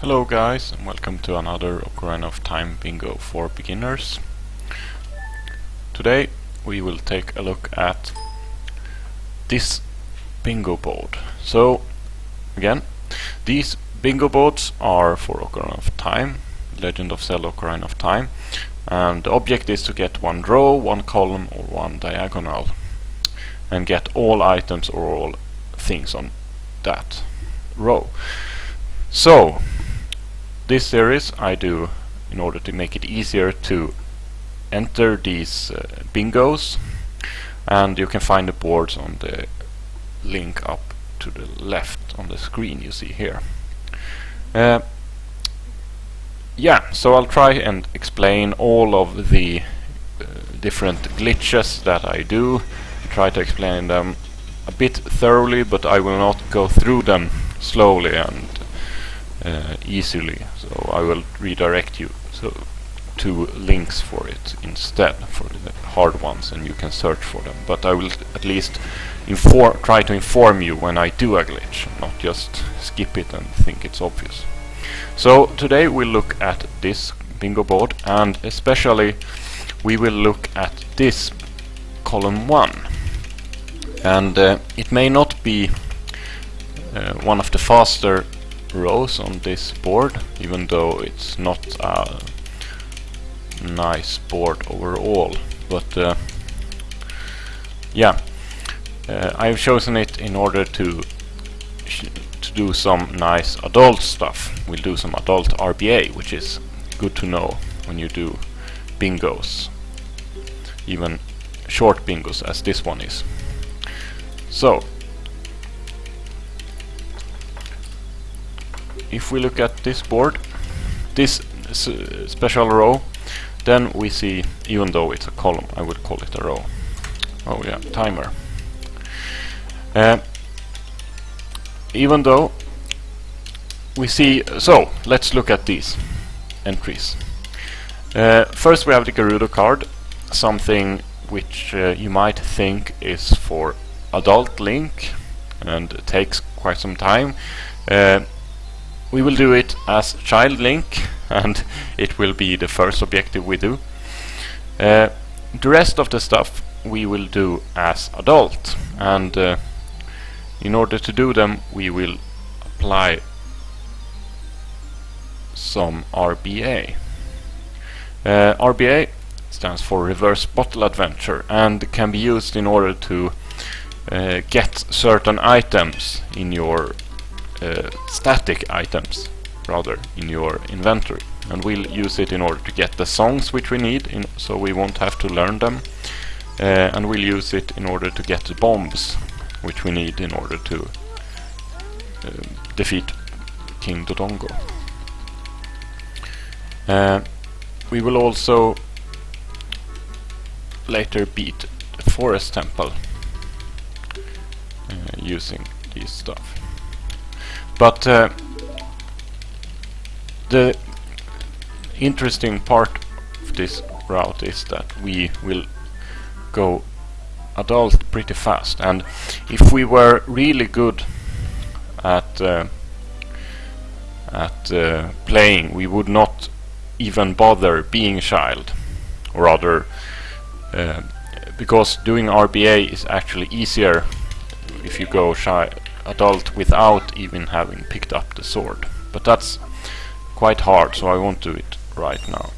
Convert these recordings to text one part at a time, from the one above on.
Hello guys, and welcome to another Ocarina of Time bingo for beginners. Today we will take a look at this bingo board. So again, these bingo boards are for Ocarina of Time, Legend of Zelda Ocarina of Time, and the object is to get one row, one column or one diagonal and get all items or all things on that row. So this series I do in order to make it easier to enter these bingos, and you can find the boards on the link up to the left on the screen you see here. Yeah, so I'll try and explain all of the different glitches that I do, try to explain them a bit thoroughly, but I will not go through them slowly and easily, so I will redirect you to links for it instead, for the hard ones, and you can search for them. But I will at least try to inform you when I do a glitch, not just skip it and think it's obvious. So today we'll look at this bingo board, and especially we will look at this column 1. And it may not be one of the faster rows on this board, even though it's not a nice board overall, but yeah, I've chosen it in order to do some nice adult stuff. We'll do some adult RBA, which is good to know when you do bingos, even short bingos as this one is. So if we look at this board, this special row, then we see, even though it's a column, I would call it a row. Oh yeah, timer. Even though we see, so let's look at these entries. First we have the Gerudo card, something which you might think is for adult Link and takes quite some time. We will do it as child Link, and it will be the first objective we do. The rest of the stuff we will do as adult, and in order to do them we will apply some RBA. RBA stands for Reverse Bottle Adventure, and can be used in order to get certain items in your static items, rather, in your inventory, and we'll use it in order to get the songs which we need, so we won't have to learn them, and we'll use it in order to get the bombs which we need in order to defeat King Dodongo. We will also later beat the forest temple using this stuff. But the interesting part of this route is that we will go adult pretty fast, and if we were really good at playing, we would not even bother being child, or rather, because doing RBA is actually easier if you go adult without even having picked up the sword, but that's quite hard, so I won't do it right now.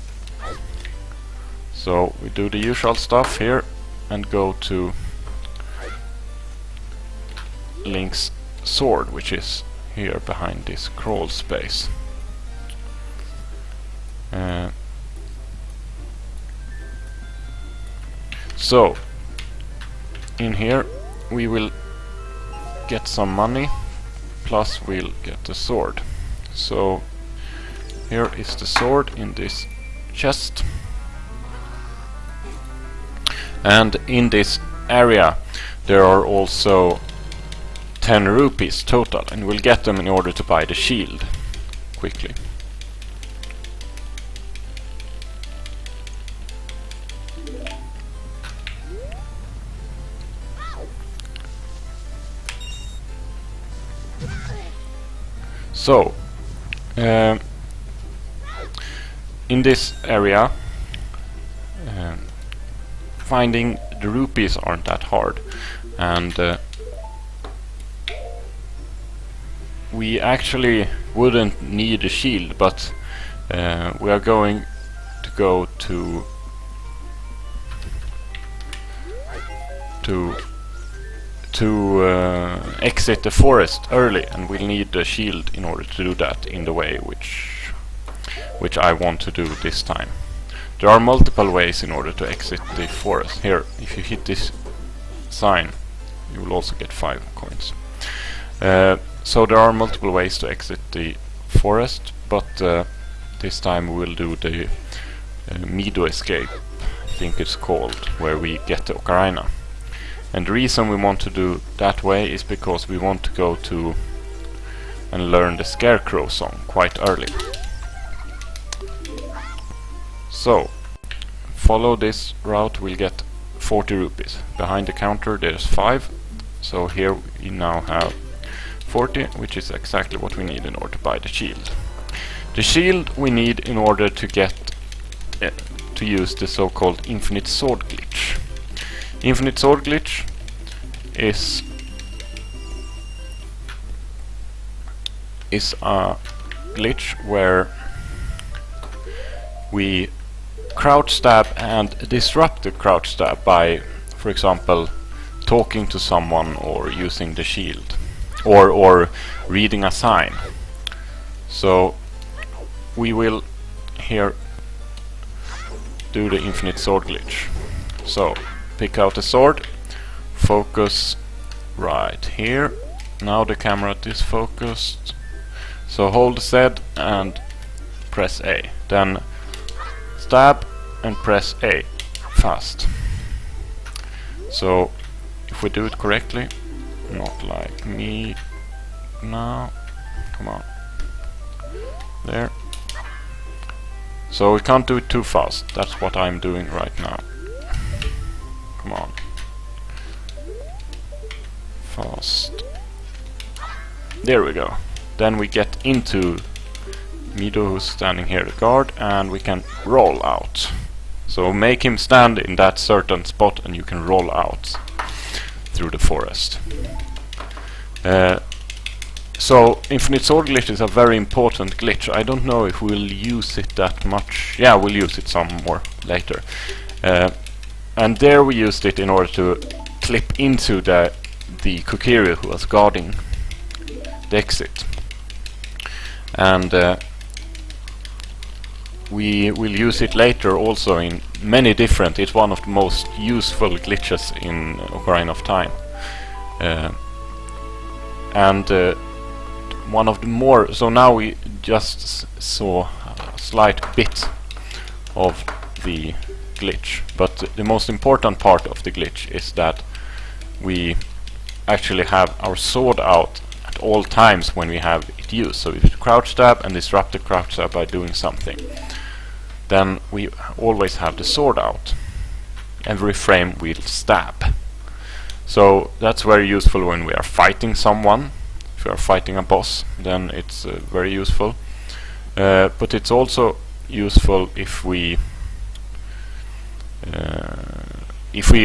So we do the usual stuff here and go to Link's sword, which is here behind this crawl space. So in here we will get some money, plus we'll get the sword. So here is the sword in this chest, and in this area there are also 10 rupees total, and we'll get them in order to buy the shield quickly. So in this area, finding the rupees aren't that hard, and we actually wouldn't need a shield, but we are going to go to exit the forest early, and we'll need a shield in order to do that in the way which I want to do this time. There are multiple ways in order to exit the forest. Here, if you hit this sign, you will also get 5 coins. So there are multiple ways to exit the forest, but this time we'll do the Meadow escape, I think it's called, where we get the ocarina. And the reason we want to do that way is because we want to go to and learn the Scarecrow song quite early. So, follow this route, we'll get 40 rupees. Behind the counter there's 5, so here we now have 40, which is exactly what we need in order to buy the shield. The shield we need in order to get to use the so-called infinite sword glitch. Infinite sword glitch is a glitch where we crouch stab and disrupt the crouch stab by, for example, talking to someone or using the shield or reading a sign. So we will here do the infinite sword glitch. So pick out a sword, focus right here. Now the camera is focused. So hold Z and press A. Then stab and press A fast. So if we do it correctly, not like me now, come on, there. So we can't do it too fast, that's what I'm doing right now. Come on. Fast. There we go. Then we get into Mido, who's standing here, the guard, and we can roll out. So make him stand in that certain spot and you can roll out through the forest. So Infinite Sword Glitch is a very important glitch. I don't know if we'll use it that much. Yeah, we'll use it some more later. And there we used it in order to clip into the Kokiri who was guarding the exit. And we will use it later also in many different. It's one of the most useful glitches in Ocarina of Time. And one of the more. So now we just saw a slight bit of the glitch, but the most important part of the glitch is that we actually have our sword out at all times when we have it used. So if you crouch stab and disrupt the crouch stab by doing something, then we always have the sword out. Every frame we'll stab. So that's very useful when we are fighting someone. If we are fighting a boss, then it's very useful. But it's also useful if we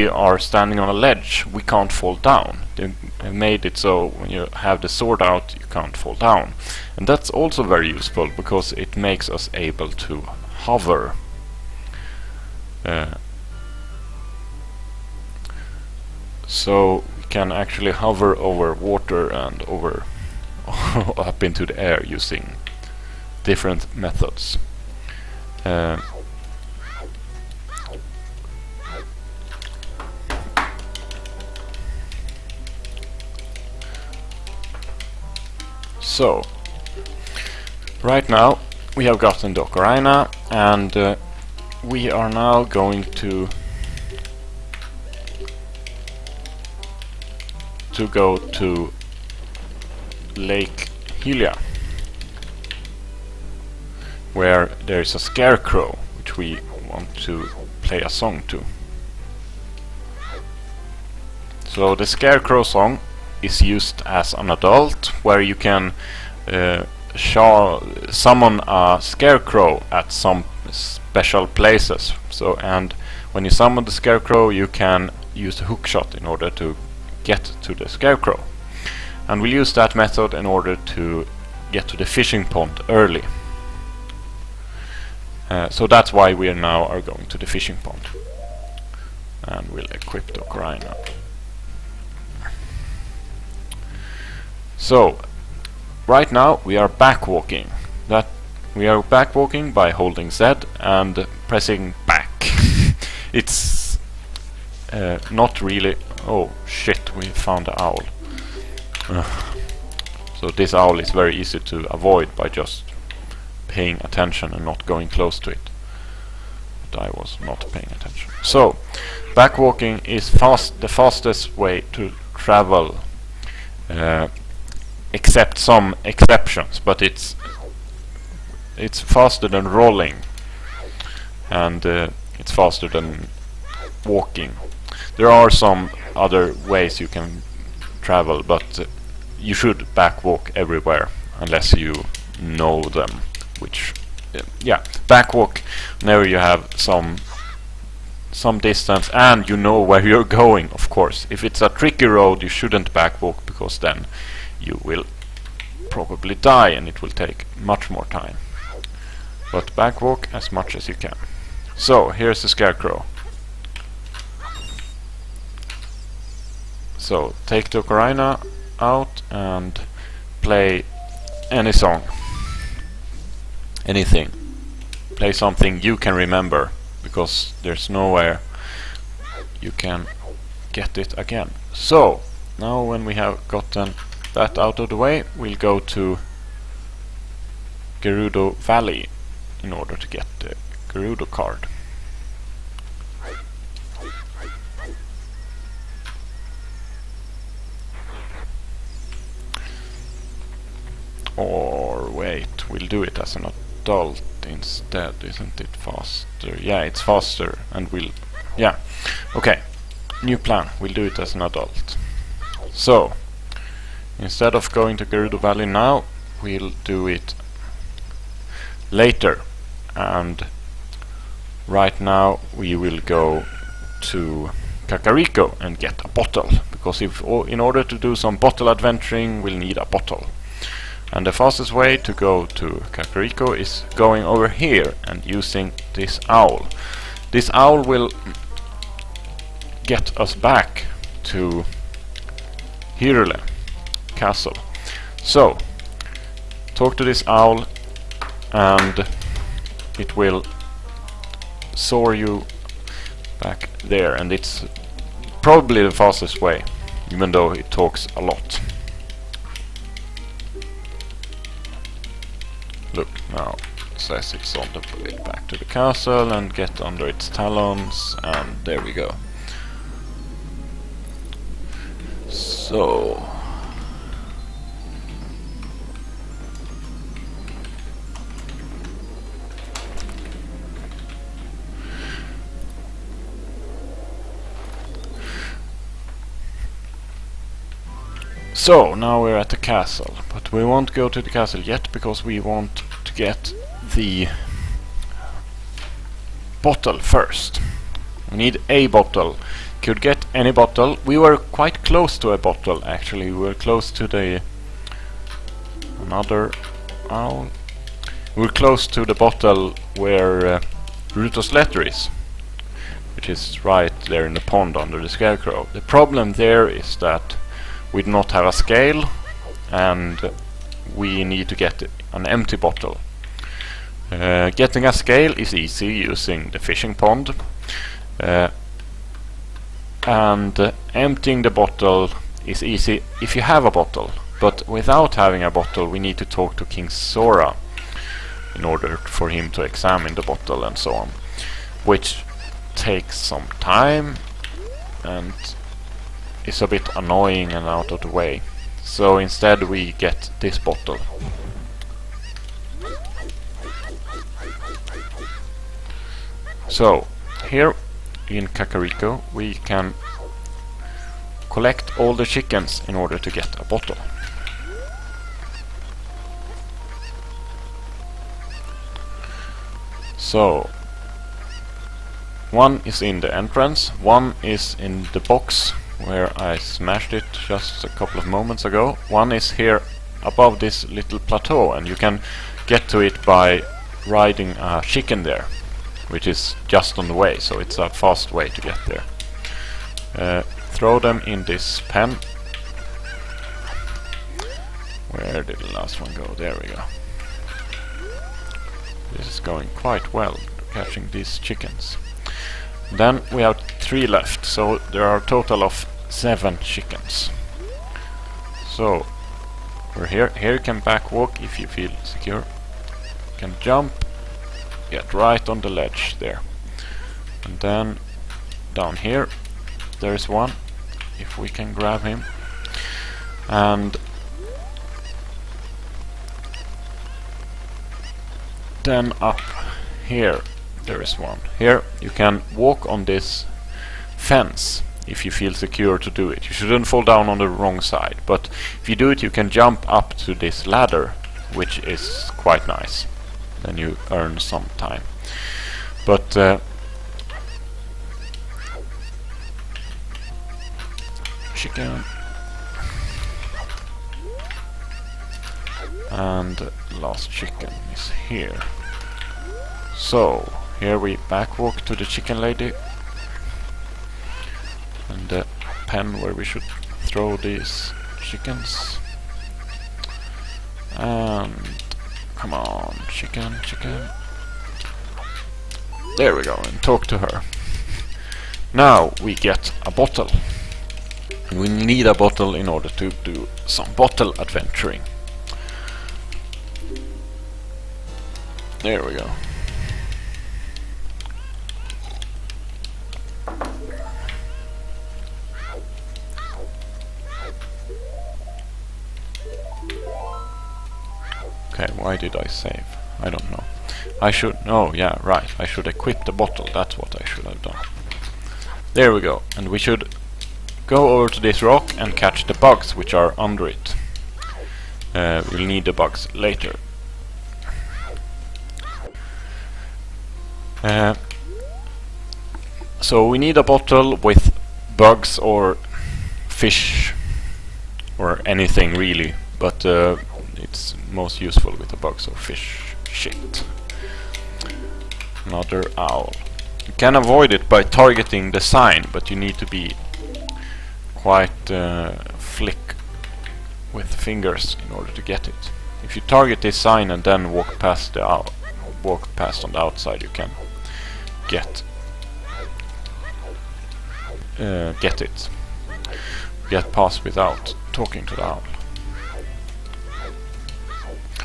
are standing on a ledge, we can't fall down. They made it so when you have the sword out, you can't fall down. And that's also very useful because it makes us able to hover. So we can actually hover over water and over up into the air using different methods. So, right now we have gotten the ocarina, and we are now going to go to Lake Hylia, where there is a scarecrow which we want to play a song to. So the scarecrow song is used as an adult, where you can summon a scarecrow at some special places. So, and when you summon the scarecrow, you can use the hookshot in order to get to the scarecrow. And we'll use that method in order to get to the fishing pond early. So that's why we now are going to the fishing pond. And we'll equip the ocarina. So right now we are back walking. We are back walking by holding Z and pressing back. It's not really. Oh shit! We found the owl. So this owl is very easy to avoid by just paying attention and not going close to it. But I was not paying attention. So back walking is the fastest way to travel. Except some exceptions, but it's faster than rolling, and it's faster than walking. There are some other ways you can travel, but you should back walk everywhere unless you know them. Which, yeah, back walk whenever you have some distance and you know where you're going. Of course, if it's a tricky road, you shouldn't back walk because then you will probably die and it will take much more time. But back walk as much as you can. So here's the scarecrow. So take the ocarina out and play any song. Anything. Play something you can remember, because there's nowhere you can get it again. So now when we have gotten that out of the way, we'll go to Gerudo Valley in order to get the Gerudo card. Or wait, we'll do it as an adult instead, isn't it faster? Yeah, it's faster, and yeah, okay, new plan, we'll do it as an adult. So instead of going to Gerudo Valley now, we'll do it later. And right now we will go to Kakariko and get a bottle, because in order to do some bottle adventuring, we'll need a bottle. And the fastest way to go to Kakariko is going over here and using this owl. This owl will get us back to Hyrule Castle. So talk to this owl and it will soar you back there, and it's probably the fastest way, even though it talks a lot. Look, now it says it's on the way back to the castle, and get under its talons, and there we go. So now we're at the castle, but we won't go to the castle yet because we want to get the bottle first. We need a bottle. Could get any bottle. We were quite close to a bottle actually. We were close to the owl. We were close to the bottle where Ruto's letter is, which is right there in the pond under the scarecrow. The problem there is that we do not have a scale, and we need to get an empty bottle. Getting a scale is easy using the fishing pond, and emptying the bottle is easy if you have a bottle. But without having a bottle, we need to talk to King Sora in order for him to examine the bottle and so on, which takes some time and is a bit annoying and out of the way. So instead we get this bottle. So here in Kakariko we can collect all the chickens in order to get a bottle. So one is in the entrance, one is in the box where I smashed it just a couple of moments ago. One is here above this little plateau, and you can get to it by riding a chicken there, which is just on the way, so it's a fast way to get there. Throw them in this pen. Where did the last one go? There we go. This is going quite well, catching these chickens. Then we have 3 left, so there are a total of 7 chickens. So we're here. Here you can back walk if you feel secure. You can jump, get right on the ledge there. And then down here there is one, if we can grab him. And then up here there is one. Here you can walk on this fence if you feel secure to do it. You shouldn't fall down on the wrong side, but if you do it you can jump up to this ladder, which is quite nice. Then you earn some time. But chicken, and the last chicken is here. So here we back walk to the chicken lady and the pen where we should throw these chickens. And come on, chicken, chicken. There we go, and talk to her. Now we get a bottle. And we need a bottle in order to do some bottle adventuring. There we go. Okay, why did I save? I don't know. I should... Oh, yeah, right. I should equip the bottle. That's what I should have done. There we go. And we should go over to this rock and catch the bugs which are under it. We'll need the bugs later. So we need a bottle with bugs or fish or anything really, but it's most useful with the bugs or fish. Shit. Another owl. You can avoid it by targeting the sign, but you need to be quite flick with fingers in order to get it. If you target this sign and then walk past the owl, walk past on the outside, you can get it. Get past without talking to the owl.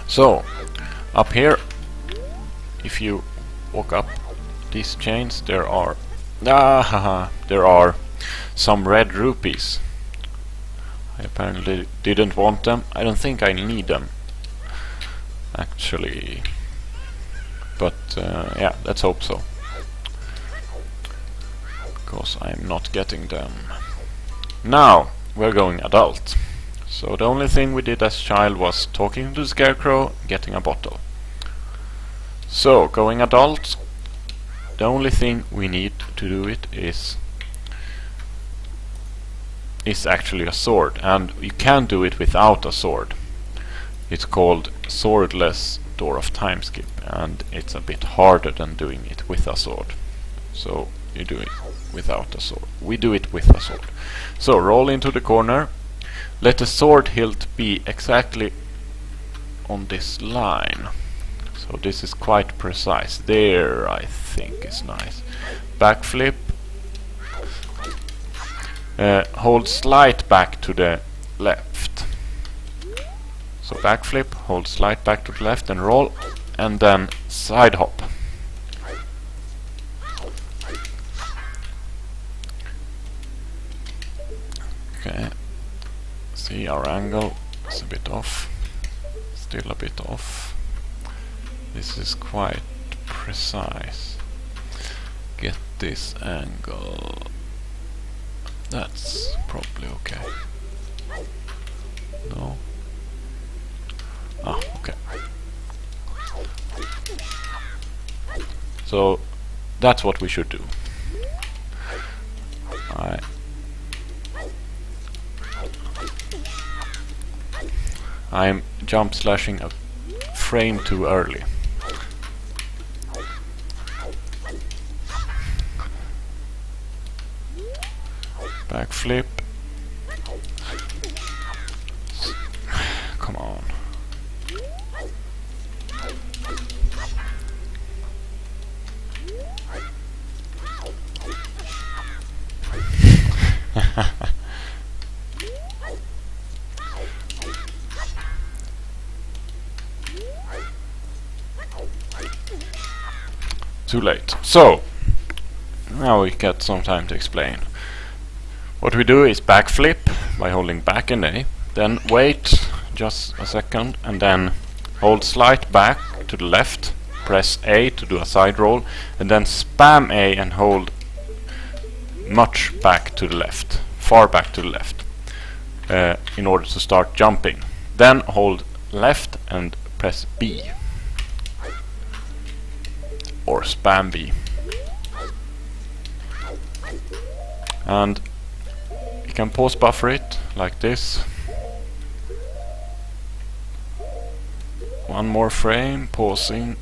So up here, if you walk up these chains, there are some red rupees. I apparently didn't want them. I don't think I need them actually, but yeah, let's hope so, because I'm not getting them. Now we're going adult. So the only thing we did as child was talking to the scarecrow, getting a bottle. So going adult, the only thing we need to do it is actually a sword, and you can do it without a sword. It's called swordless door of time skip, and it's a bit harder than doing it with a sword. So you do it without a sword. We do it with a sword. So roll into the corner. Let the sword hilt be exactly on this line. So this is quite precise. There, I think is nice. Backflip. Hold slight back to the left. So backflip, hold slight back to the left and roll, and then side hop. Okay. See, our angle is a bit off. Still a bit off. This is quite precise. Get this angle. That's probably okay. No? Ah, okay. So that's what we should do. I'm jump slashing a frame too early. Backflip. Come on. Too late. So, now we get some time to explain. What we do is backflip by holding back and A, then wait just a second and then hold slight back to the left, press A to do a side roll, and then spam A and hold much back to the left, far back to the left, in order to start jumping. Then hold left and press B. Or spam B. And you can pause buffer it like this. One more frame, pausing,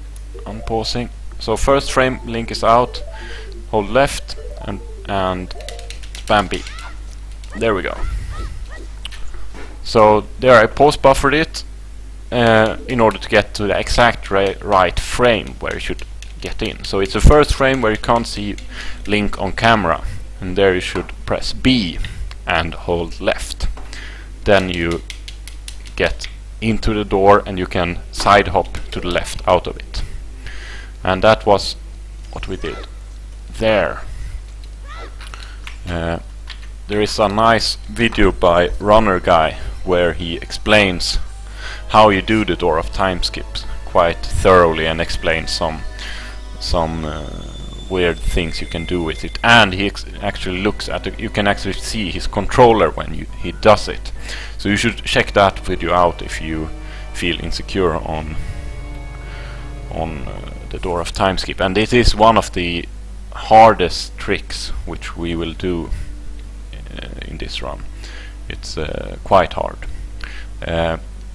unpausing. So first frame, link is out, hold left and spam B. There we go. So there I pause buffered it in order to get to the exact right frame where you should get in. So it's the first frame where you can't see Link on camera, and there you should press B and hold left. Then you get into the door and you can side hop to the left out of it. And that was what we did there. There is a nice video by runnerguy where he explains how you do the door of time skips quite thoroughly and explains some weird things you can do with it, and he actually looks at it. You can actually see his controller when he does it. So you should check that video out if you feel insecure on the door of time skip. And it is one of the hardest tricks which we will do in this run. It's quite hard.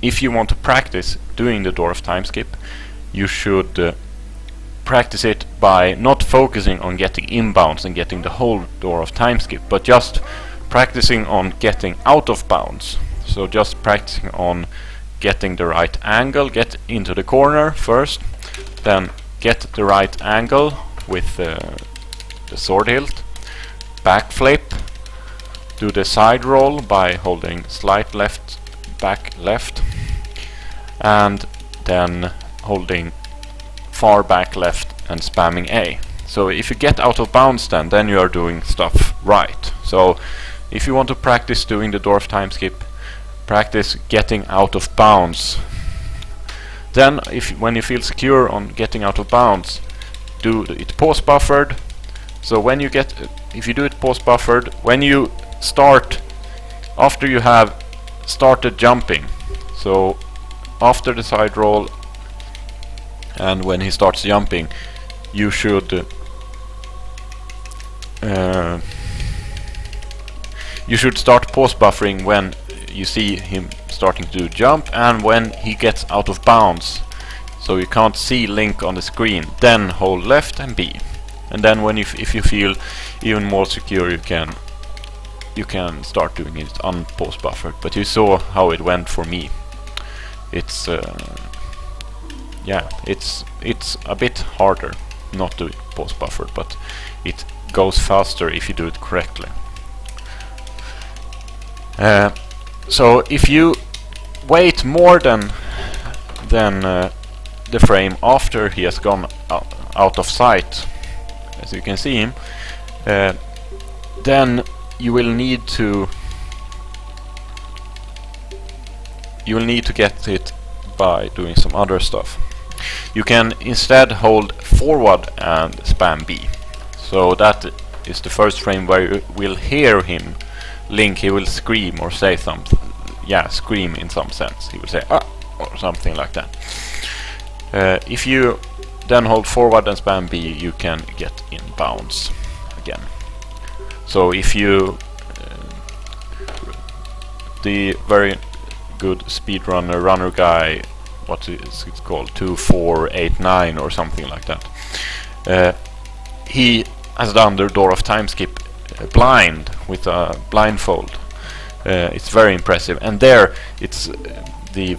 If you want to practice doing the door of time skip, you should practice it by not focusing on getting inbounds and getting the whole door of time skip, but just practicing on getting out of bounds. So just practicing on getting the right angle, get into the corner first, then get the right angle with the sword hilt, backflip, do the side roll by holding slight left, back left, and then holding far back left and spamming A. So if you get out of bounds then you are doing stuff right. So if you want to practice doing the door of time skip, practice getting out of bounds. Then when you feel secure on getting out of bounds, do it pause buffered. So when you get, if you do it pause buffered, when you start, after you have started jumping, so after the side roll and when he starts jumping, you should start pause buffering when you see him starting to jump and when he gets out of bounds, so you can't see Link on the screen. Then hold left and B, and then when if you feel even more secure, you can start doing it unpause buffered. But you saw how it went for me. It's yeah, it's a bit harder not to pause buffered, but it goes faster if you do it correctly. So if you wait more than the frame after he has gone out of sight, as you can see him, then you will need to get it by doing some other stuff. You can instead hold forward and spam B. So that is the first frame where you will hear him, Link. He will scream or say something. Yeah, scream in some sense. He will say "ah" or something like that. If you then hold forward and spam B, you can get in bounds again. So if you the very good speedrunner runnerguy, what is it called, 2489 or something like that, he has done the Door of Time skip blind with a blindfold. It's very impressive, and there it's the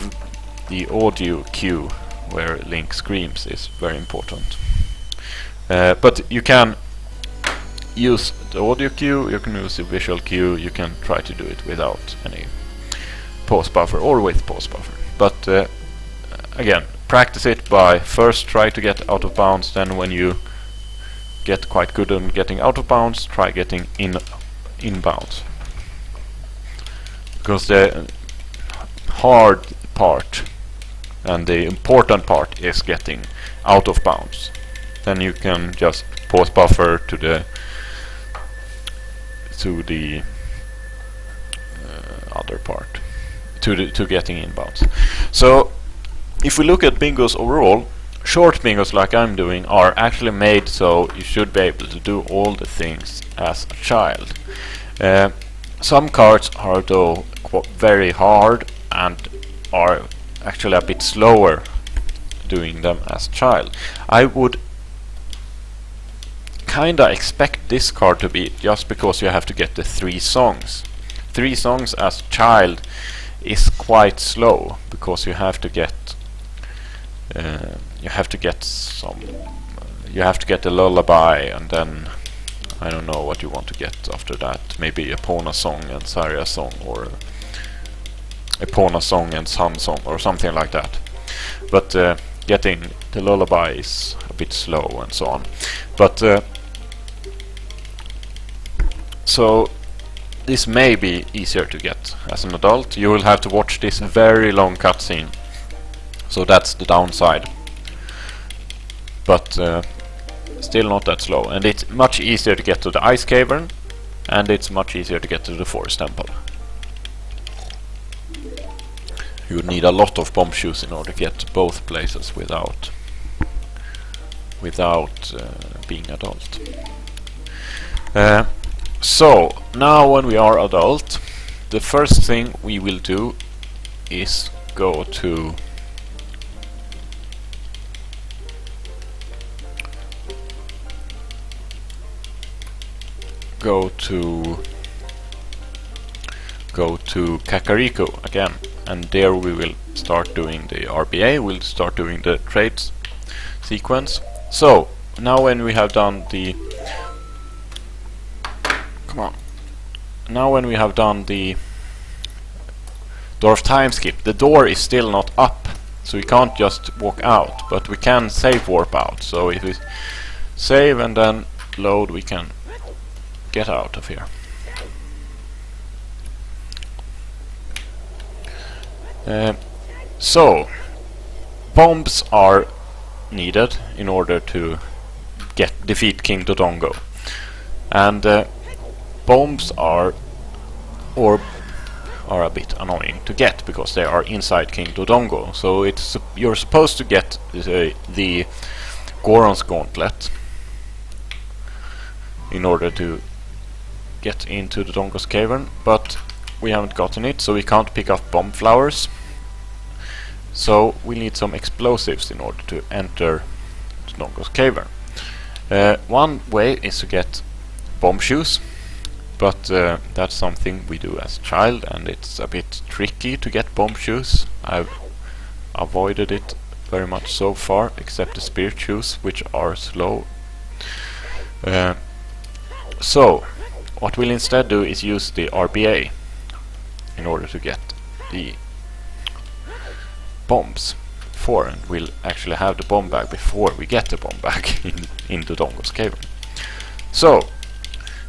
audio cue where Link screams is very important. But you can use the audio cue, you can use the visual cue, you can try to do it without any pause buffer or with pause buffer. But again, practice it by first try to get out of bounds, then when you get quite good on getting out of bounds, try getting in bounds. Because the hard part and the important part is getting out of bounds. Then you can just pause buffer to the other part, to getting in bounds. So if we look at bingos overall, short bingos like I'm doing are actually made so you should be able to do all the things as a child. Some cards are though very hard and are actually a bit slower doing them as a child. I would kinda expect this card to be, just because you have to get the 3 songs. 3 songs as a child is quite slow, because you have to get the lullaby, and then I don't know what you want to get after that. Maybe a Epona song and Saria song, or Epona song and Sun song, or something like that. But getting the lullaby is a bit slow, and so on. But so this may be easier to get as an adult. You will have to watch this very long cutscene, so that's the downside. But still not that slow, and it's much easier to get to the ice cavern, and it's much easier to get to the forest temple. You would need a lot of bomb shoes in order to get to both places without being adult. So now when we are adult, the first thing we will do is go to Kakariko again, and there we will start doing the RBA. We'll start doing the trades sequence. So now when we have done the Door of Time skip, the door is still not up, so we can't just walk out, but we can save warp out. So if we save and then load, we can get out of here. So bombs are needed in order to defeat King Dodongo, and bombs are a bit annoying to get because they are inside King Dodongo. So you're supposed to get the Goron's Gauntlet in order to get into Dodongo's cavern, but we haven't gotten it, so we can't pick up bomb flowers. So we need some explosives in order to enter Dodongo's cavern. One way is to get bomb shoes, but that's something we do as a child, and it's a bit tricky to get bomb shoes. I've avoided it very much so far, except the spirit shoes, which are slow. So what we'll instead do is use the RBA in order to get the bombs before, and we'll actually have the bomb bag before we get the bomb bag in Dodongo's cavern. So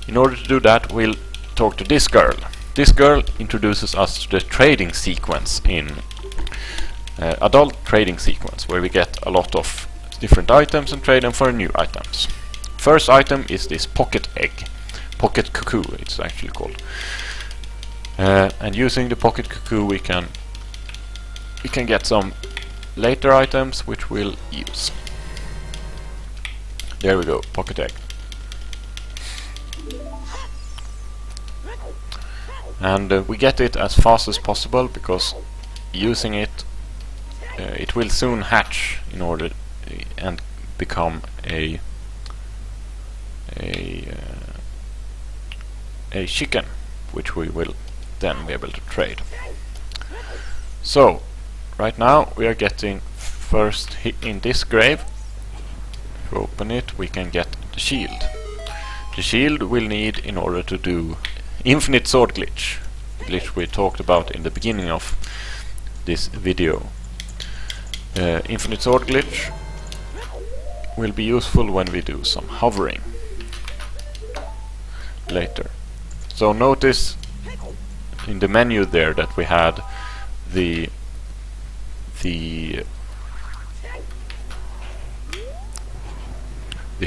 in order to do that, we'll talk to this girl. This girl introduces us to the trading sequence in adult trading sequence, where we get a lot of different items and trade them for new items. First item is this pocket egg, pocket cuckoo it's actually called, and using the pocket cuckoo we can get some later items which we'll use. There we go, pocket egg. And we get it as fast as possible because using it, it will soon hatch in order and become a chicken, which we will then be able to trade. So right now we are getting first in this grave. If we open it, we can get the shield. The shield we'll need in order to do infinite sword glitch, we talked about in the beginning of this video. Infinite sword glitch will be useful when we do some hovering later. So notice in the menu there that we had the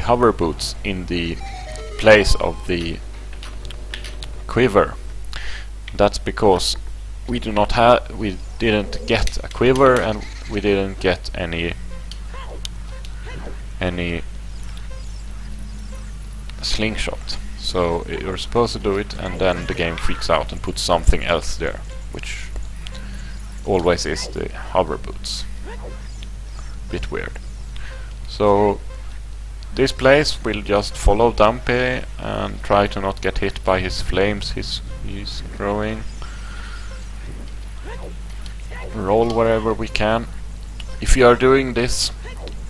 hover boots in the place of the quiver. That's because we didn't get a quiver and we didn't get any slingshot. So you're supposed to do it and then the game freaks out and puts something else there, which always is the hover boots. Bit weird. So this place will just follow Dumpy and try to not get hit by his flames he's throwing. Roll wherever we can. If you are doing this,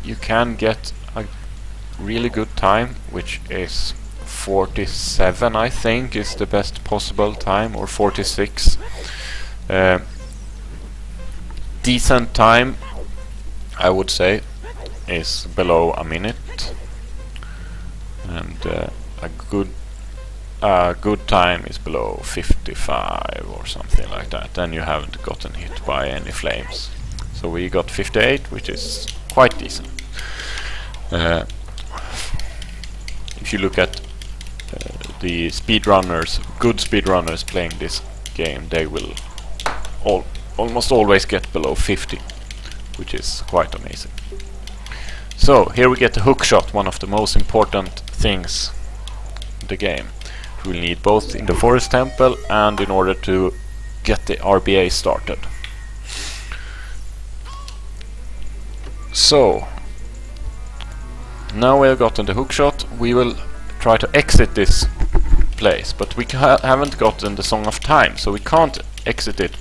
you can get a really good time, which is 47, I think, is the best possible time, or 46. Decent time, I would say, is below a minute, and a good time is below 55 or something like that. Then you haven't gotten hit by any flames. So we got 58, which is quite decent. If you look at the speedrunners, good speedrunners playing this game, they will almost always get below 50, which is quite amazing. So here we get the hook shot, one of the most important things in the game. We'll need both in the forest temple and in order to get the RBA started. So now we have gotten the hook shot. We will try to exit this place, but we haven't gotten the Song of Time, so we can't exit it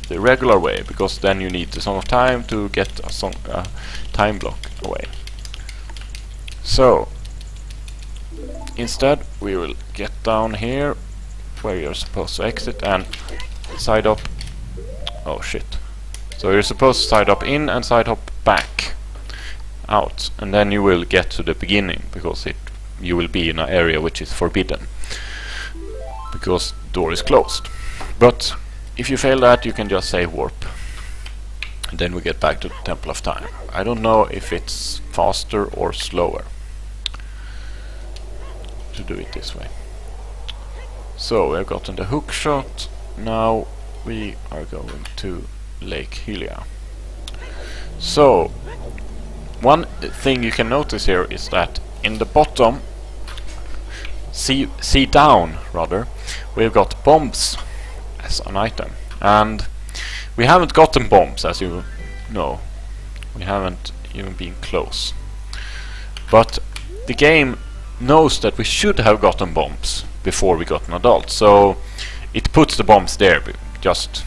the regular way, because then you need the Song of Time to get a time block away. So instead we will get down here where you're supposed to exit and side up. Oh shit. So you're supposed to side up in and side hop back out, and then you will get to the beginning, because you will be in an area which is forbidden because the door is closed. But if you fail that, you can just say warp, and then we get back to the Temple of Time. I don't know if it's faster or slower to do it this way. So we've gotten the hook shot. Now we are going to Lake Hylia. So one thing you can notice here is that in the bottom, see down rather, we've got bombs as an item, and we haven't gotten bombs, as you know. We haven't even been close, but the game knows that we should have gotten bombs before we got an adult, so it puts the bombs there just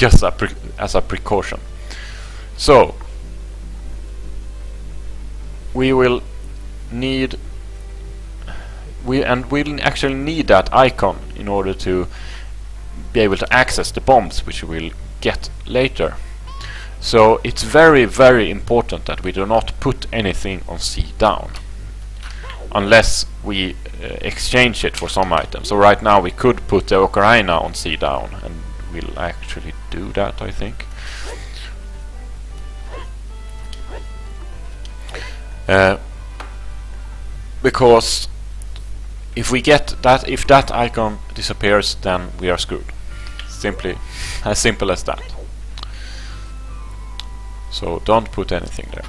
as a precaution. So we will need we'll actually need that icon in order to be able to access the bombs, which we will get later. So it's very, very important that we do not put anything on C down unless we exchange it for some item. So right now we could put the ocarina on C down, and we'll actually do that, I think. Because if we get that, if that icon disappears, then we are screwed. Simply as simple as that. So don't put anything there.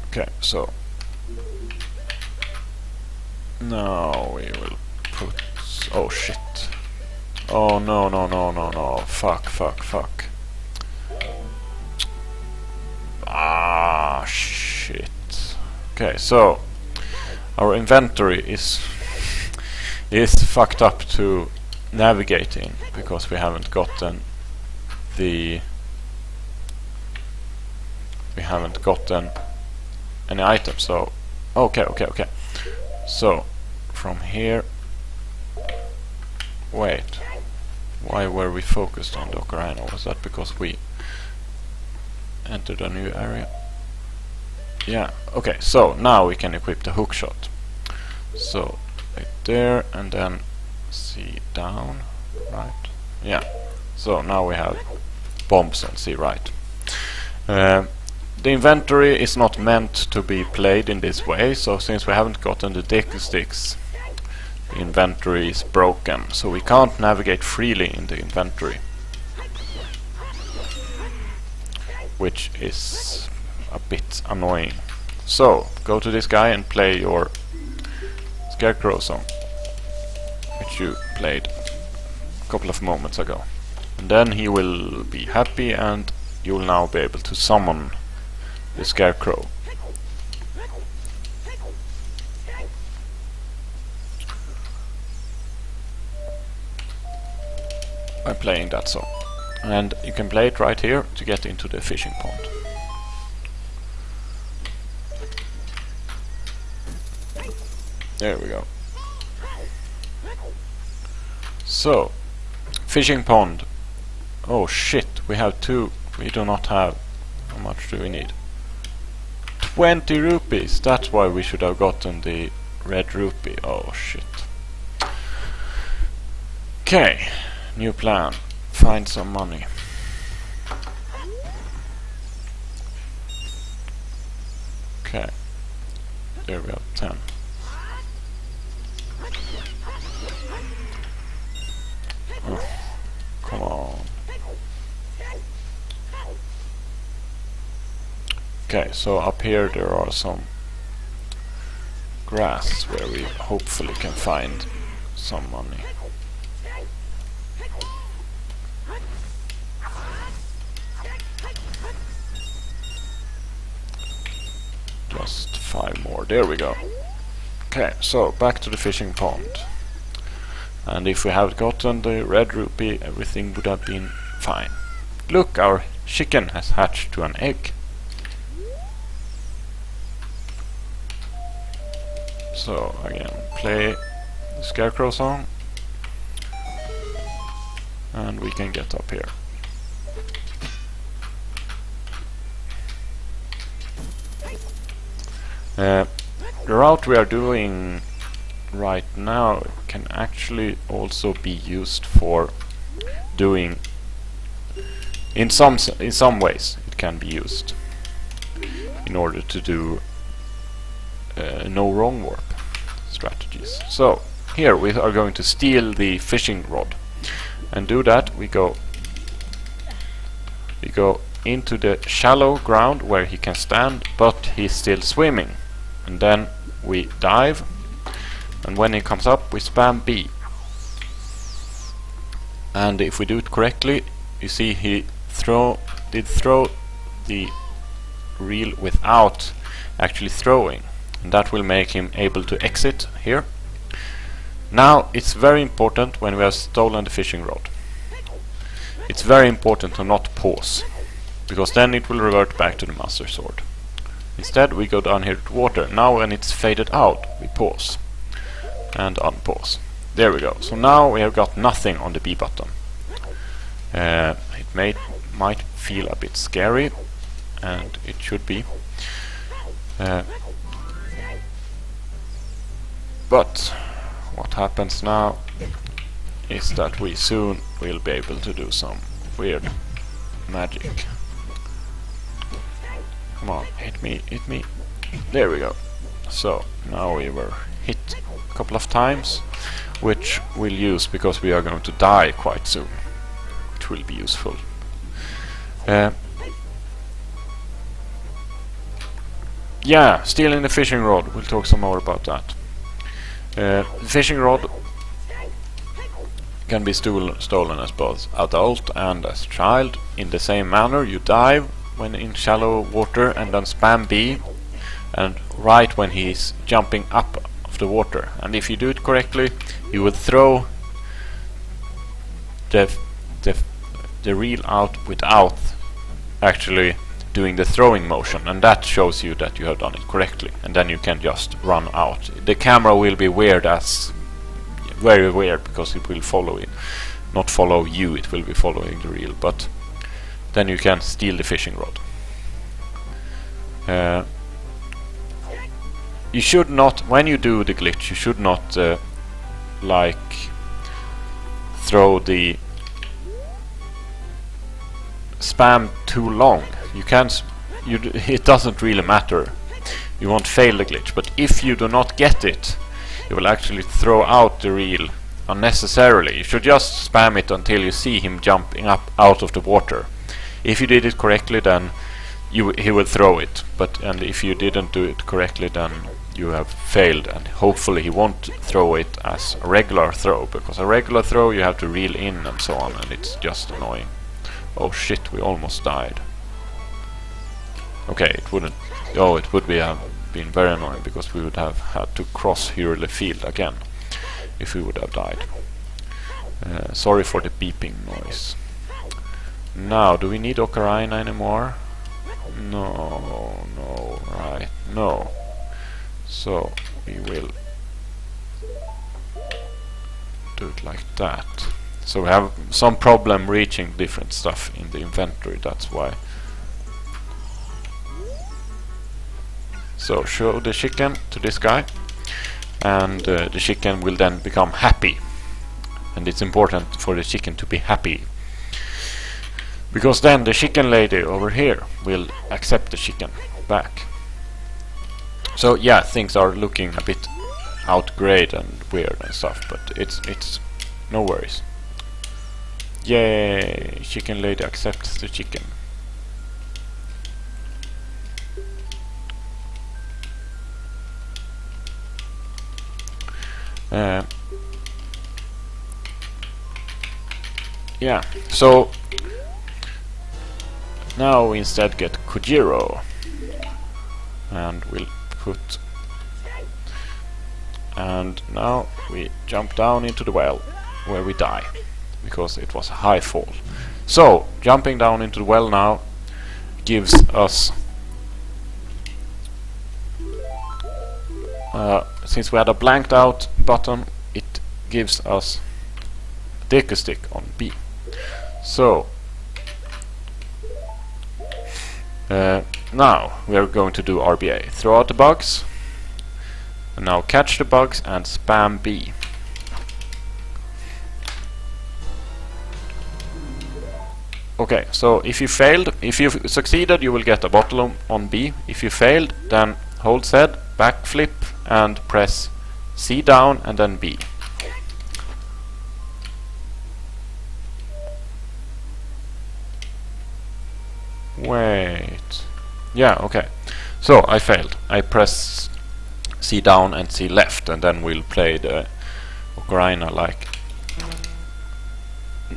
Okay, so Now we will put... Oh shit. Oh no no no no no. Fuck fuck fuck. Ah shit. Okay, so our inventory is fucked up to navigating because we haven't gotten any items. So okay. So from here, wait, why were we focused on the ocarina? Was that because we entered a new area? Yeah, okay, so now we can equip the hookshot. So right there, and then C down, right? Yeah, so now we have bombs on C right. The inventory is not meant to be played in this way, so since we haven't gotten the dick sticks, the inventory is broken, so we can't navigate freely in the inventory, which is a bit annoying. So go to this guy and play your Scarecrow song, which you played a couple of moments ago, and then he will be happy and you will now be able to summon the Scarecrow. By playing that song. And you can play it right here to get into the fishing pond. There we go. So, fishing pond. Oh shit, we have two. We do not have. How much do we need? 20 rupees. That's why we should have gotten the red rupee. Oh shit. Okay, new plan. Find some money. Okay, there we have 10. Oh, come on. Okay, so up here there are some grass where we hopefully can find some money. Just 5 more. There we go. Okay, so back to the fishing pond. And if we had gotten the red rupee, everything would have been fine. Look, our chicken has hatched to an egg. So again, play the Scarecrow song, and we can get up here. The route we are doing right now can actually also be used for doing, in some ways it can be used in order to do no wrong warp strategies. So here we are going to steal the fishing rod, and do that we go into the shallow ground where he can stand but he's still swimming, and then we dive, and when he comes up we spam B, and if we do it correctly, you see he did throw the reel without actually throwing, and that will make him able to exit here. Now it's very important when we have stolen the fishing rod, it's very important to not pause, because then it will revert back to the Master Sword. Instead we go down here to water. Now when it's faded out we pause and unpause. There we go. So now we have got nothing on the B button. It might feel a bit scary, and it should be. But what happens now is that we soon will be able to do some weird magic. Come on, hit me, hit me. There we go. So now we were hit a couple of times, which we'll use because we are going to die quite soon, which will be useful. Yeah, stealing the fishing rod. We'll talk some more about that. The fishing rod can be stolen as both adult and as child. In the same manner, you dive when in shallow water and then spam B, and right when he's jumping up of the water. And if you do it correctly, you will throw the reel out without actually doing the throwing motion, and that shows you that you have done it correctly, and then you can just run out. The camera will be very weird because it will follow it, not follow you, it will be following the reel, but then you can steal the fishing rod. You should not, when you do the glitch, you should not like throw the spam too long. You can't. It doesn't really matter. You won't fail the glitch, but if you do not get it, you will actually throw out the reel unnecessarily. You should just spam it until you see him jumping up out of the water. If you did it correctly, then he will throw it. And if you didn't do it correctly, then you have failed, and hopefully he won't throw it as a regular throw, because a regular throw you have to reel in and so on, and it's just annoying. Oh shit, we almost died. Okay, it wouldn't. Oh, it would be been very annoying because we would have had to cross here the field again if we would have died. Sorry for the beeping noise. Now, do we need Ocarina anymore? No, right, no. So we will do it like that. So we have some problem reaching different stuff in the inventory, that's why. So show the chicken to this guy, and the chicken will then become happy. And it's important for the chicken to be happy, because then the chicken lady over here will accept the chicken back. So yeah, things are looking a bit outgrade and weird and stuff, but it's no worries. Yay! Chicken lady accepts the chicken. Yeah, so now we instead get Kojiro, and we'll put, and now we jump down into the well where we die because it was a high fall. So jumping down into the well now gives us, since we had a blanked out button, it gives us a Deku stick on B. So now we are going to do RBA. Throw out the bugs, and now catch the bugs and spam B. Okay, so if you failed, if you succeeded, you will get a bottle on B. If you failed, then hold Z, backflip, and press C down and then B. Wait. Yeah, okay. So I failed. I press C down and C left, and then we'll play the ocarina like.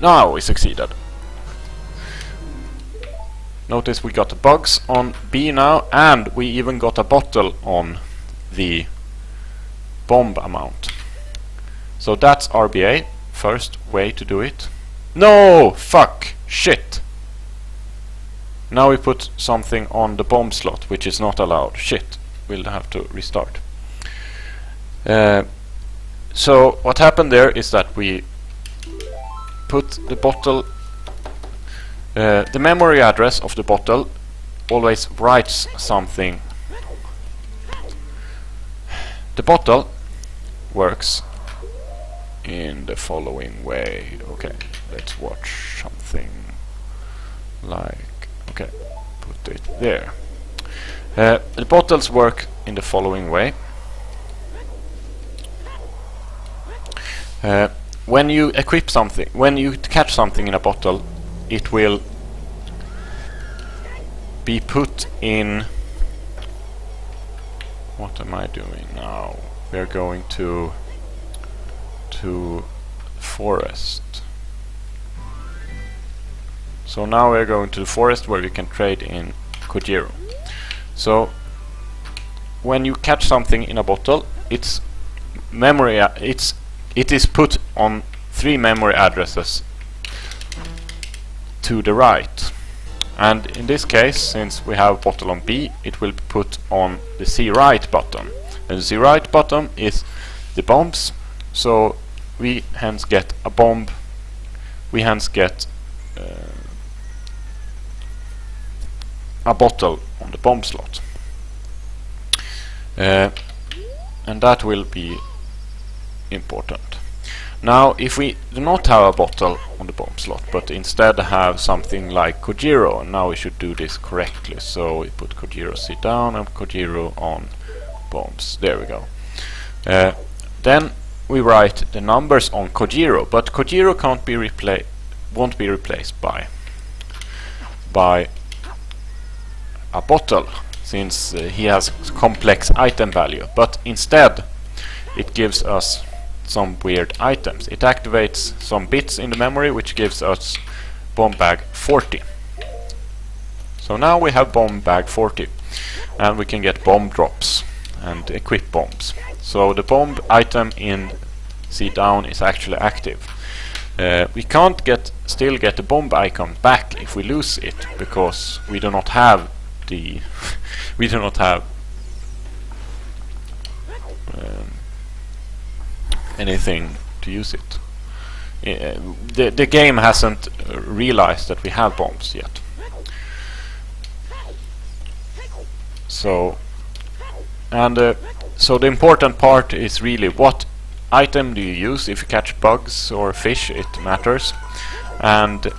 Now we succeeded. Notice we got the bugs on B now, and we even got a bottle on the bomb amount. So that's RBA, first way to do it. No! Fuck! Shit! Now we put something on the bomb slot, which is not allowed. Shit! We'll have to restart. So what happened there is that we put the bottle, the memory address of the bottle always writes something. The bottle works in the following way. Okay, let's watch something like, okay, put it there. The bottles work in the following way. When you equip something, when you catch something in a bottle, it will be put in what am I doing now? We're going to forest. So now we're going to the forest where we can trade in Kojiro. So when you catch something in a bottle, its memory it is put on 3 memory addresses to the right. And in this case, since we have a bottle on B, it will be put on the C right button. And the C right button is the bombs, so we hence get a bomb. We hence get a bottle on the bomb slot. And that will be important. Now, if we do not have a bottle on the bomb slot, but instead have something like Kojiro, now we should do this correctly. So we put Kojiro C down and Kojiro on bombs. There we go. Then we write the numbers on Kojiro, but Kojiro won't be replaced by a bottle, since he has complex item value. But instead, it gives us some weird items. It activates some bits in the memory, which gives us bomb bag 40. So now we have bomb bag 40, and we can get bomb drops and equip bombs. So the bomb item in C down is actually active. We can't still get the bomb icon back if we lose it, because we do not have anything to use it. The game hasn't realized that we have bombs yet. So so the important part is really what item do you use. If you catch bugs or fish, it matters, and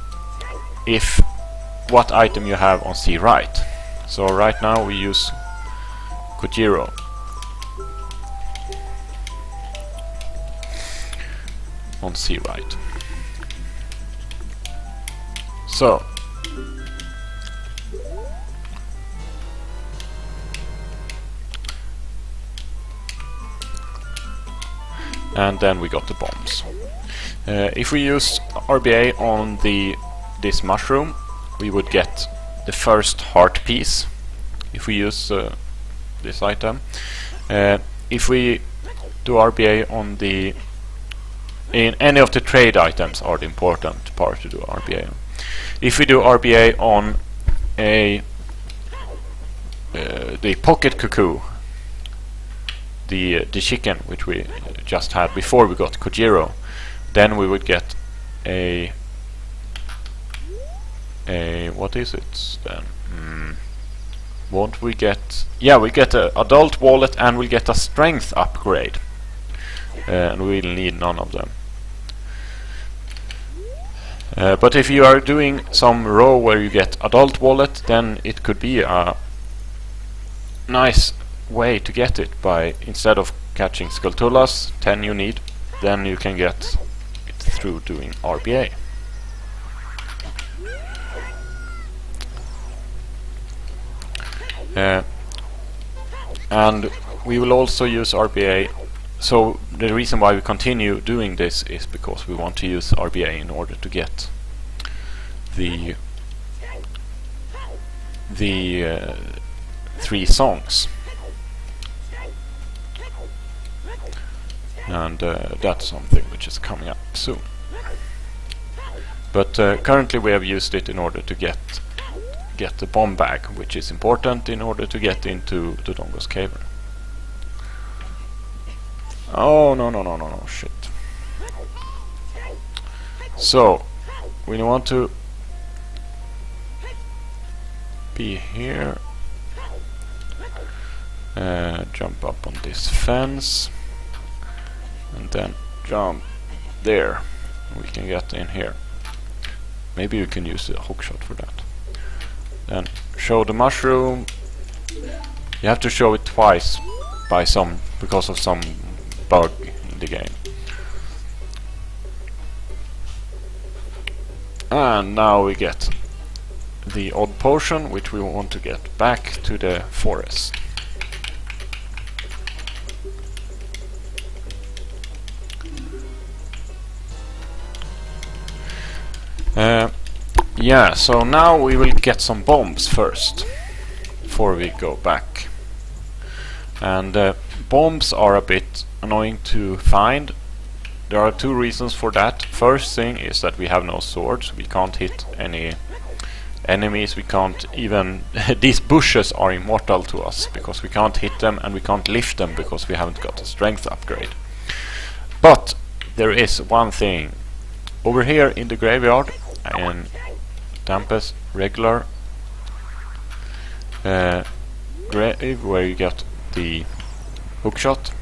what item you have on C right. So right now we use Kojiro. On C right. So and then we got the bombs. If we use RBA on this mushroom, we would get the first heart piece. If we use this item, if we do RBA on in any of the trade items are the important part to do RBA on. If we do RBA on the pocket cuckoo, the chicken which we just had before we got Kojiro, then we would get a what is it then? Won't we get? Yeah, we get an adult wallet and we get a strength upgrade, and we'll need none of them. But if you are doing some row where you get adult wallet, then it could be a nice way to get it by, instead of catching Skulltulas, 10 you need, then you can get it through doing RBA. And we will also use RBA. So the reason why we continue doing this is because we want to use RBA in order to get the 3 songs, and that's something which is coming up soon. But currently we have used it in order to get the bomb bag, which is important in order to get into Dodongo's cavern. Oh, no, shit. So, we want to be here, jump up on this fence, and then jump there. We can get in here. Maybe we can use the hookshot for that. Then show the mushroom. You have to show it twice because of some bug in the game. And now we get the odd potion, which we want to get back to the forest. Yeah, so now we will get some bombs first before we go back. And bombs are a bit annoying to find. There are two reasons for that. First thing is that we have no swords. We can't hit any enemies. We can't even... these bushes are immortal to us because we can't hit them, and we can't lift them because we haven't got a strength upgrade. But there is one thing. Over here in the graveyard, in Tempest regular grave, where you get the hookshot,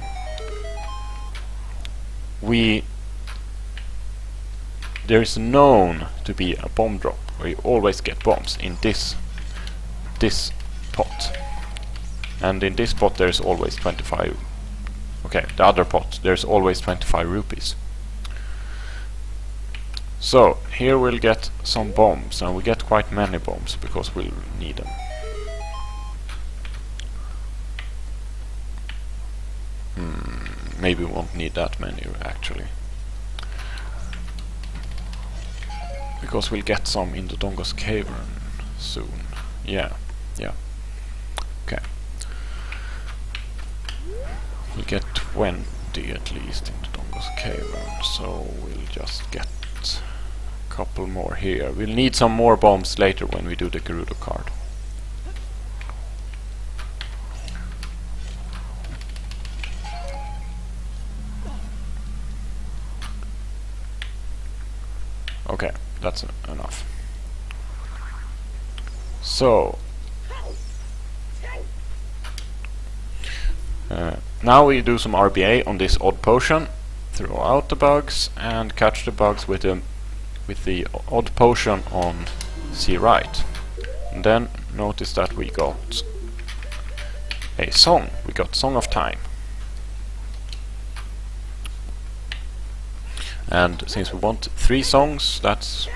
there is known to be a bomb drop where you always get bombs in this pot, and in this pot there's always 25. Okay, the other pot there's always 25 rupees. So here we'll get some bombs, and we get quite many bombs because we'll need them. Maybe we won't need that many actually, because we'll get some in the Dodongo's cavern soon. Yeah. Okay. We'll get 20 at least in the Dodongo's cavern, so we'll just get a couple more here. We'll need some more bombs later when we do the Gerudo card. Okay, that's enough. So now we do some RBA on this odd potion, throw out the bugs and catch the bugs with the odd potion on C right. And then notice that we got a song. We got Song of Time. And since we want 3 songs, that's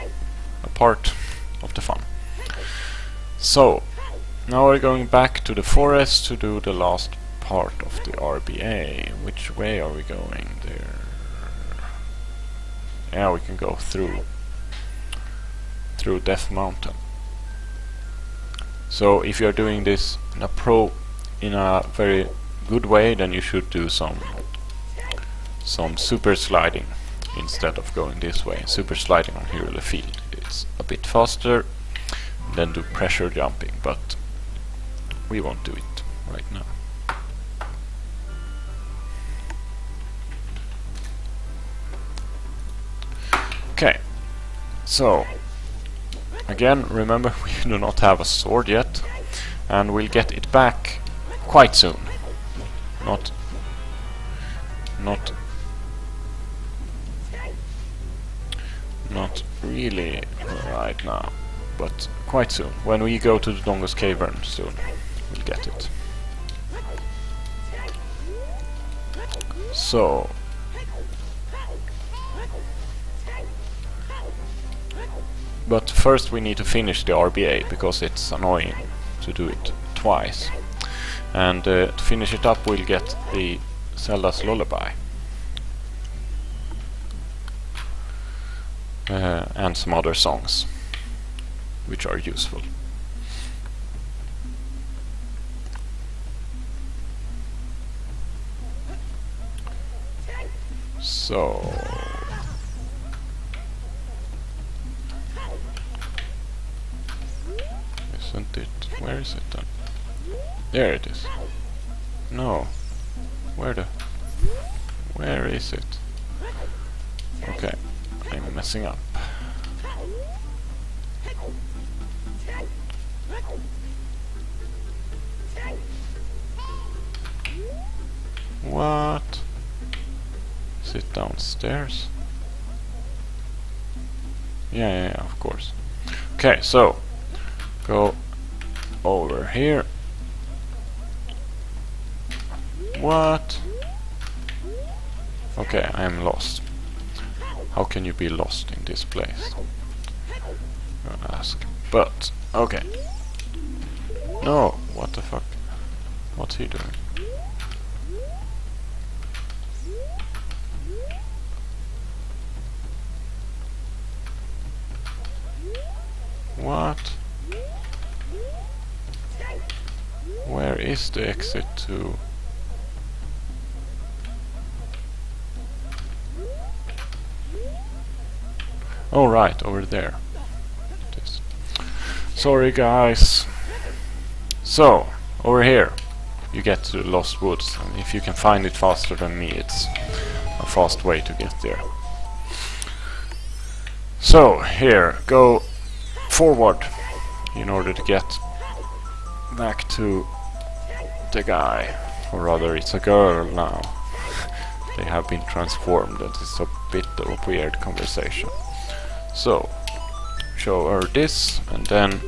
a part of the fun. So now we're going back to the forest to do the last part of the RBA. Which way are we going there? Yeah, we can go through Death Mountain. So if you're doing this in a very good way, then you should do some super sliding instead of going this way. Super sliding on Hero Field, it's a bit faster than do pressure jumping, but we won't do it right now. Okay, so again, remember we do not have a sword yet, and we'll get it back quite soon. Not really right now, but quite soon. When we go to the Dodongo's cavern soon, we'll get it. So but first we need to finish the RBA, because it's annoying to do it twice. And to finish it up, we'll get the Zelda's Lullaby. And some other songs, which are useful. So isn't it? Where is it then? There it is. No. Where is it? Okay, I'm messing up. What? Is it downstairs? Yeah, of course. Okay, so go over here. What? Okay, I'm lost. How can you be lost in this place? I'm gonna ask. But, okay. No, what the fuck? What's he doing? is the exit to... Oh right, over there. It is. Sorry guys. So, over here you get to the Lost Woods, and if you can find it faster than me, it's a fast way to get there. So, here, go forward in order to get back to the guy, or rather it's a girl now. They have been transformed, and it's a bit of a weird conversation. So, show her this, and then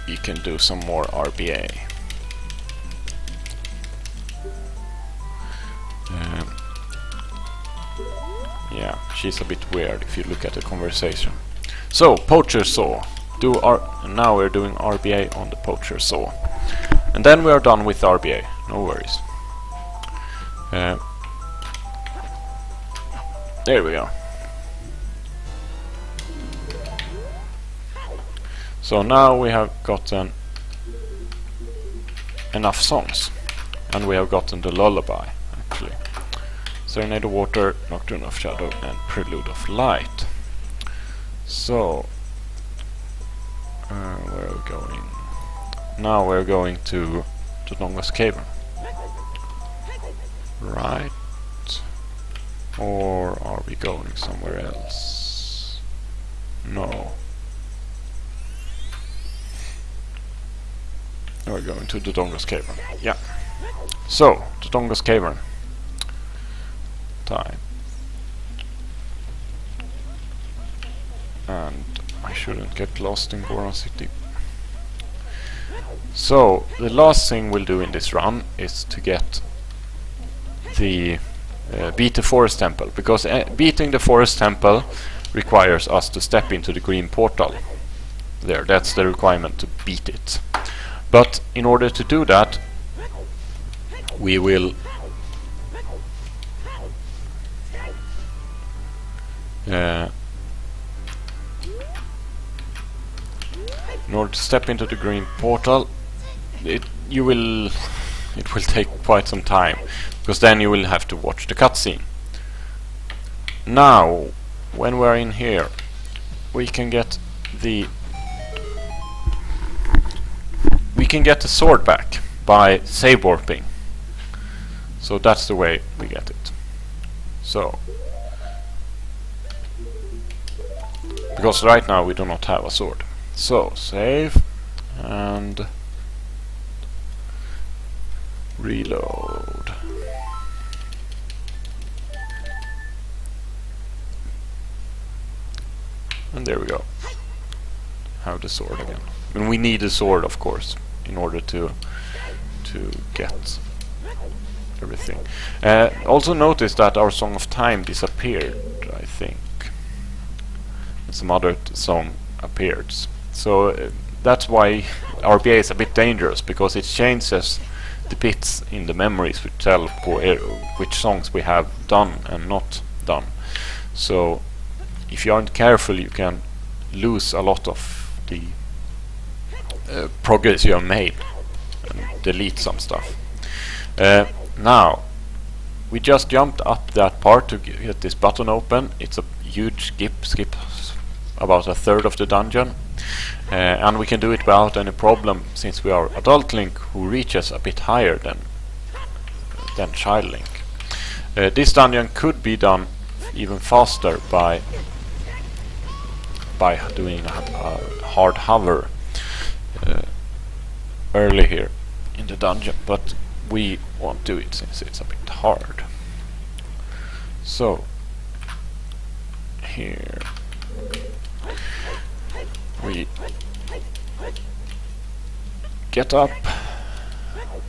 you can do some more RBA. Yeah, she's a bit weird if you look at the conversation. So, poacher saw. Now we're doing RBA on the poacher saw. And then we are done with RBA, no worries. There we go. So now we have gotten enough songs, and we have gotten the lullaby, actually. Serenade of Water, Nocturne of Shadow, and Prelude of Light. So, where are we going? Now we're going to Dodongo's cavern. Right? Or are we going somewhere else? No. We're going to Dodongo's cavern. Yeah. So, Dodongo's cavern. Time. And I shouldn't get lost in Goron City. So, the last thing we'll do in this run is to get the beat the forest temple, because beating the forest temple requires us to step into the green portal. There, that's the requirement to beat it. But in order to do that, we will in order to step into the green portal, it will take quite some time, because then you will have to watch the cutscene. Now, when we're in here, we can get the sword back by save warping. So that's the way we get it. So, because right now we do not have a sword. So, save and reload. And there we go. Have the sword again. And we need a sword, of course, in order to get everything. Also notice that our Song of Time disappeared, I think. And some other song appeared. So that's why RBA is a bit dangerous, because it changes the bits in the memories which tell which songs we have done and not done. So if you aren't careful, you can lose a lot of the progress you have made and delete some stuff. Now we just jumped up that part to get this button open. It's a huge skip about a third of the dungeon, and we can do it without any problem, since we are Adult Link, who reaches a bit higher than Child Link. This dungeon could be done even faster by doing a hard hover early here in the dungeon, but we won't do it since it's a bit hard. So here we get up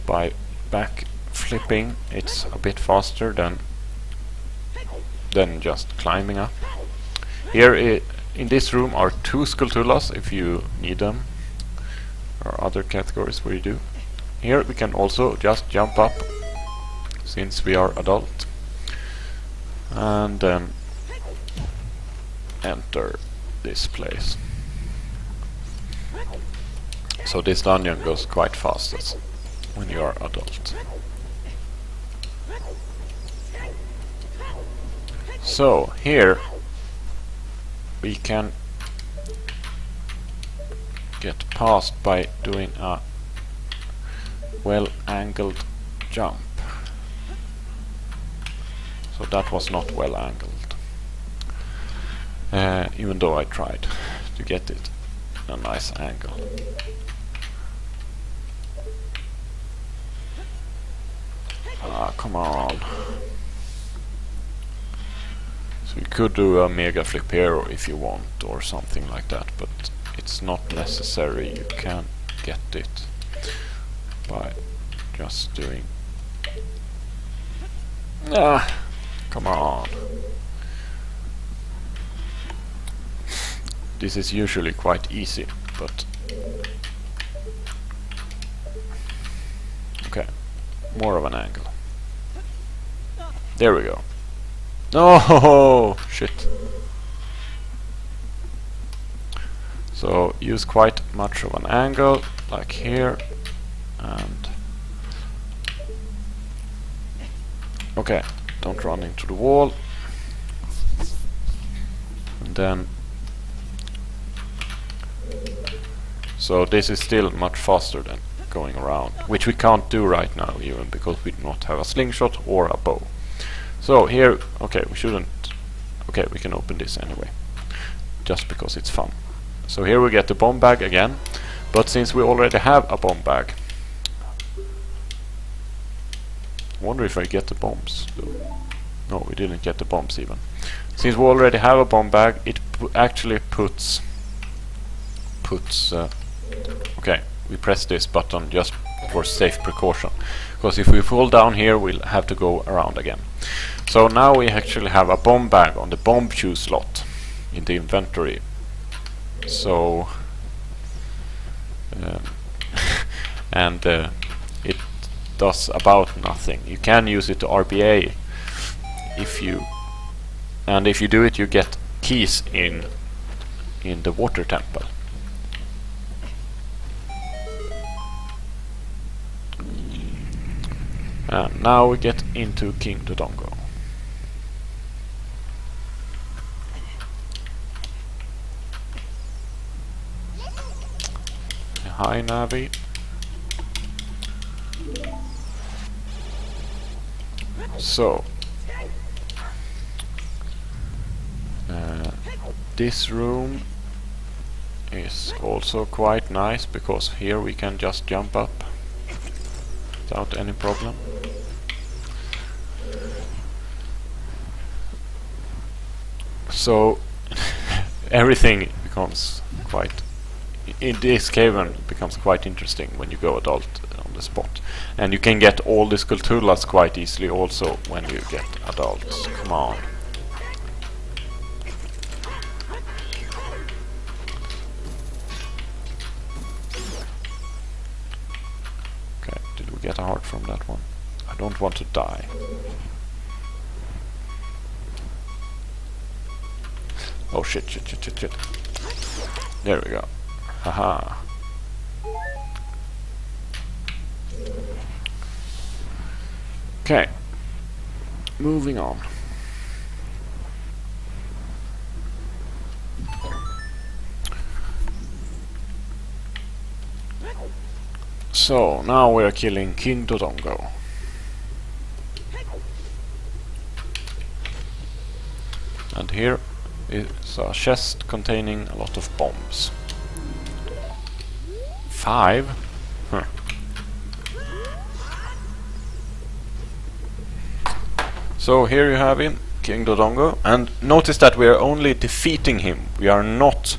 by back flipping. It's a bit faster than just climbing up. Here in this room are 2 Skulltulas if you need them, or other categories where you do. Here we can also just jump up, since we are adult, and then enter this place. So this dungeon goes quite fast when you are adult. So here we can get past by doing a well-angled jump. So that was not well-angled, even though I tried to get it a nice angle. Ah, come on. So you could do a mega flip here if you want, or something like that, but it's not necessary. You can get it by just doing... Ah, come on. This is usually quite easy, but... Okay, more of an angle. There we go. Oh, shit. So use quite much of an angle, like here, and... Okay, don't run into the wall. And then... So this is still much faster than going around, which we can't do right now even, because we do not have a slingshot or a bow. So here, okay, we shouldn't... Okay, we can open this anyway, just because it's fun. So here we get the bomb bag again, but since we already have a bomb bag... I wonder if I get the bombs. No, we didn't get the bombs even. Since we already have a bomb bag, it actually puts... okay, we press this button just for safe precaution, because if we fall down here we'll have to go around again. So now we actually have a bomb bag on the bomb chus slot in the inventory. So and it does about nothing. You can use it to RBA if you do it, you get keys in the water temple. And now we get into King Dodongo. Hi, Navi. So this room is also quite nice, because here we can just jump up without any problem. So everything becomes quite... In this cavern it becomes quite interesting when you go adult on the spot. And you can get all the sculpturas quite easily also when you get adults. Come on. Okay, did we get a heart from that one? I don't want to die. Oh shit. There we go. Haha. Okay. Moving on. So now we're killing King Dodongo. And here is a chest containing a lot of bombs. 5? Huh. So here you have him, King Dodongo, and notice that we are only defeating him. We are not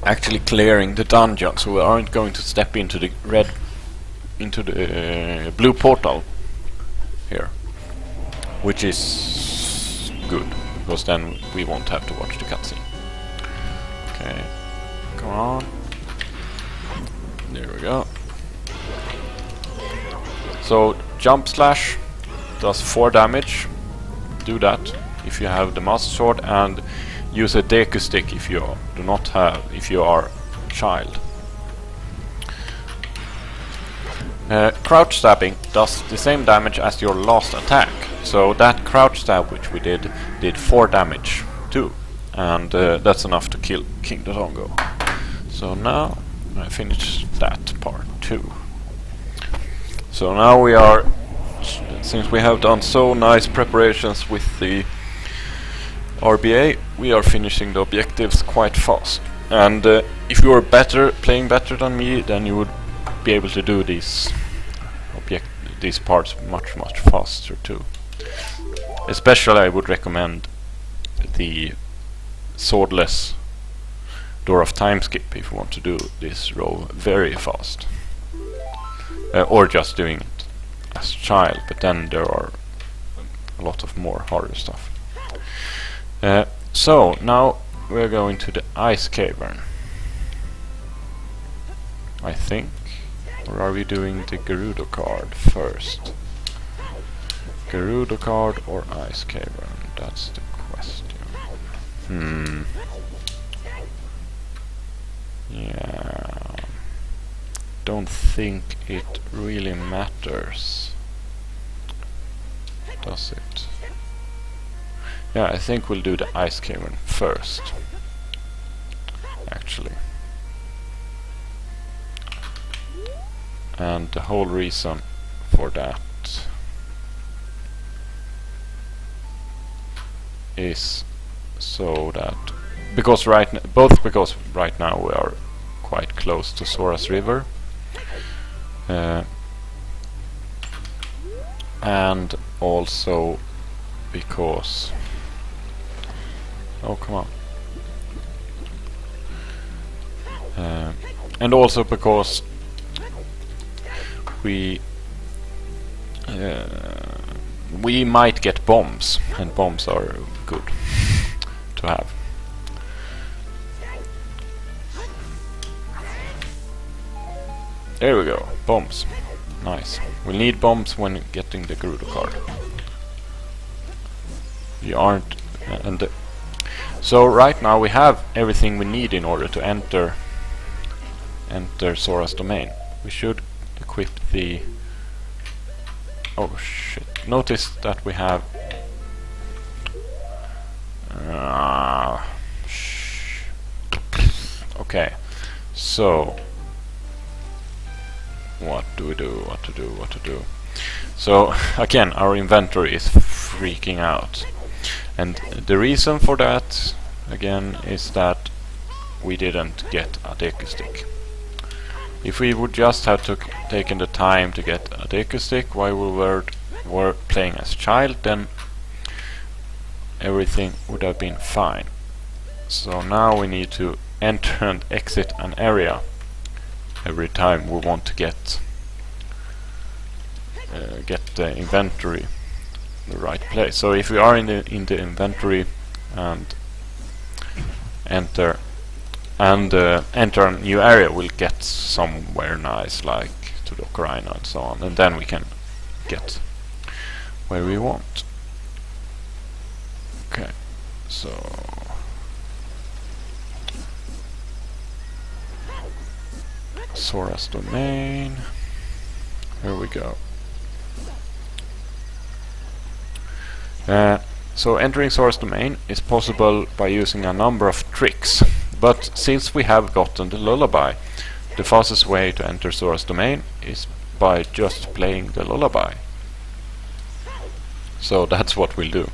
actually clearing the dungeon, so we aren't going to step into the blue portal here, which is good, because then we won't have to watch the cutscene. Okay, come on. There we go. So jump slash does 4 damage. Do that if you have the master sword, and use a deku stick if you do not have, if you are child. Crouch stabbing does the same damage as your last attack, so that crouch stab which we did 4 damage too, and that's enough to kill King Dodongo. So now I finished that part too. So now we are, since we have done so nice preparations with the RBA, we are finishing the objectives quite fast. And if you are playing better than me, then you would be able to do these parts much faster too. Especially I would recommend the swordless Door of Time skip if you want to do this row very fast. Or just doing it as a child, but then there are a lot of more harder stuff. So now we're going to the ice cavern, I think. Or are we doing the Gerudo card first? Gerudo card or ice cavern? That's the question. Yeah. Don't think it really matters. Does it? Yeah, I think we'll do the ice cavern first. Actually. And the whole reason for that is so that because right now we are quite close to Sora's River, and also because come on, and also because we might get bombs, and bombs are good to have. There we go, bombs. Nice. We'll need bombs when getting the Gerudo card. We aren't, so right now we have everything we need in order to enter Sora's domain. We should equip the... Oh shit. Notice that we have... Okay. So... What to do? So, again, our inventory is freaking out. And the reason for that, again, is that we didn't get a Deku stick. If we would just have taken the time to get a Deku stick while we were playing as a child, then everything would have been fine. So now we need to enter and exit an area every time we want to get the inventory in the right place. So if we are in the inventory and enter a new area, we'll get somewhere nice, like to the Ocarina and so on, and then we can get where we want. Okay, so Sora's domain. Here we go. So entering Sora's domain is possible by using a number of tricks, but since we have gotten the lullaby, the fastest way to enter Sora's domain is by just playing the lullaby. So that's what we'll do.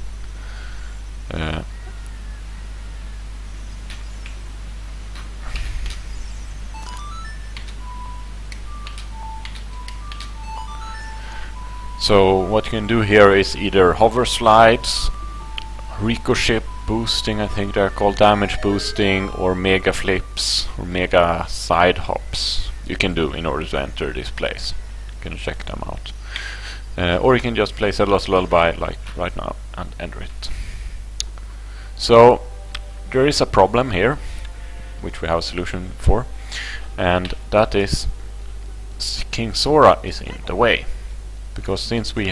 So what you can do here is either hover slides, ricochet boosting, I think they're called, damage boosting, or mega flips or mega side hops you can do in order to enter this place. You can check them out. Or you can just play Zelda's Lullaby like right now and enter it. So there is a problem here which we have a solution for, and that is King Sora is in the way. Because since we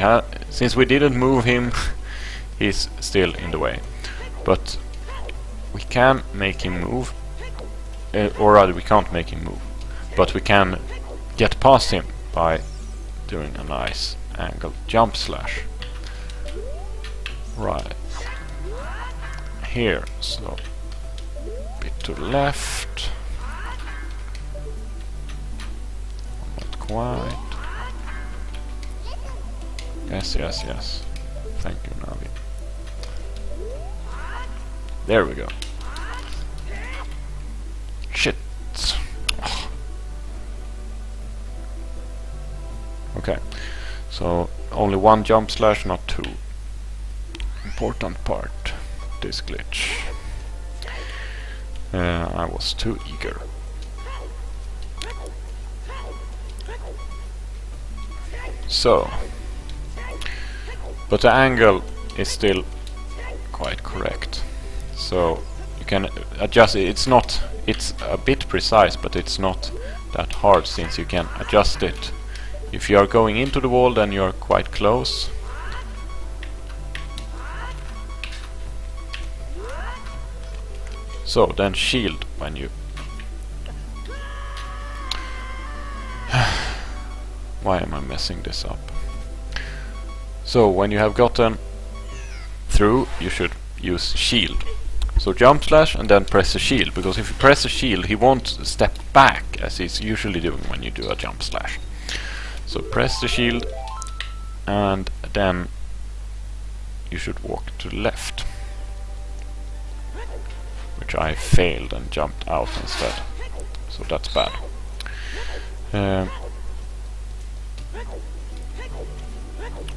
didn't move him, he's still in the way. But we can make him move or rather we can't make him move, but we can get past him by doing a nice angle jump slash. Right here, so a bit to the left, not quite. Yes, yes, yes. Thank you, Navi. There we go. Shit. Okay, so only one jump slash, not two. Important part, this glitch. I was too eager. So, but the angle is still quite correct. So you can adjust it. It's a bit precise, but it's not that hard, since you can adjust it. If you are going into the wall, then you are quite close. So then shield when you... Why am I messing this up? So when you have gotten through, you should use shield. So jump slash and then press the shield, because if you press the shield, he won't step back as he's usually doing when you do a jump slash. So press the shield and then you should walk to the left, which I failed and jumped out instead, so that's bad.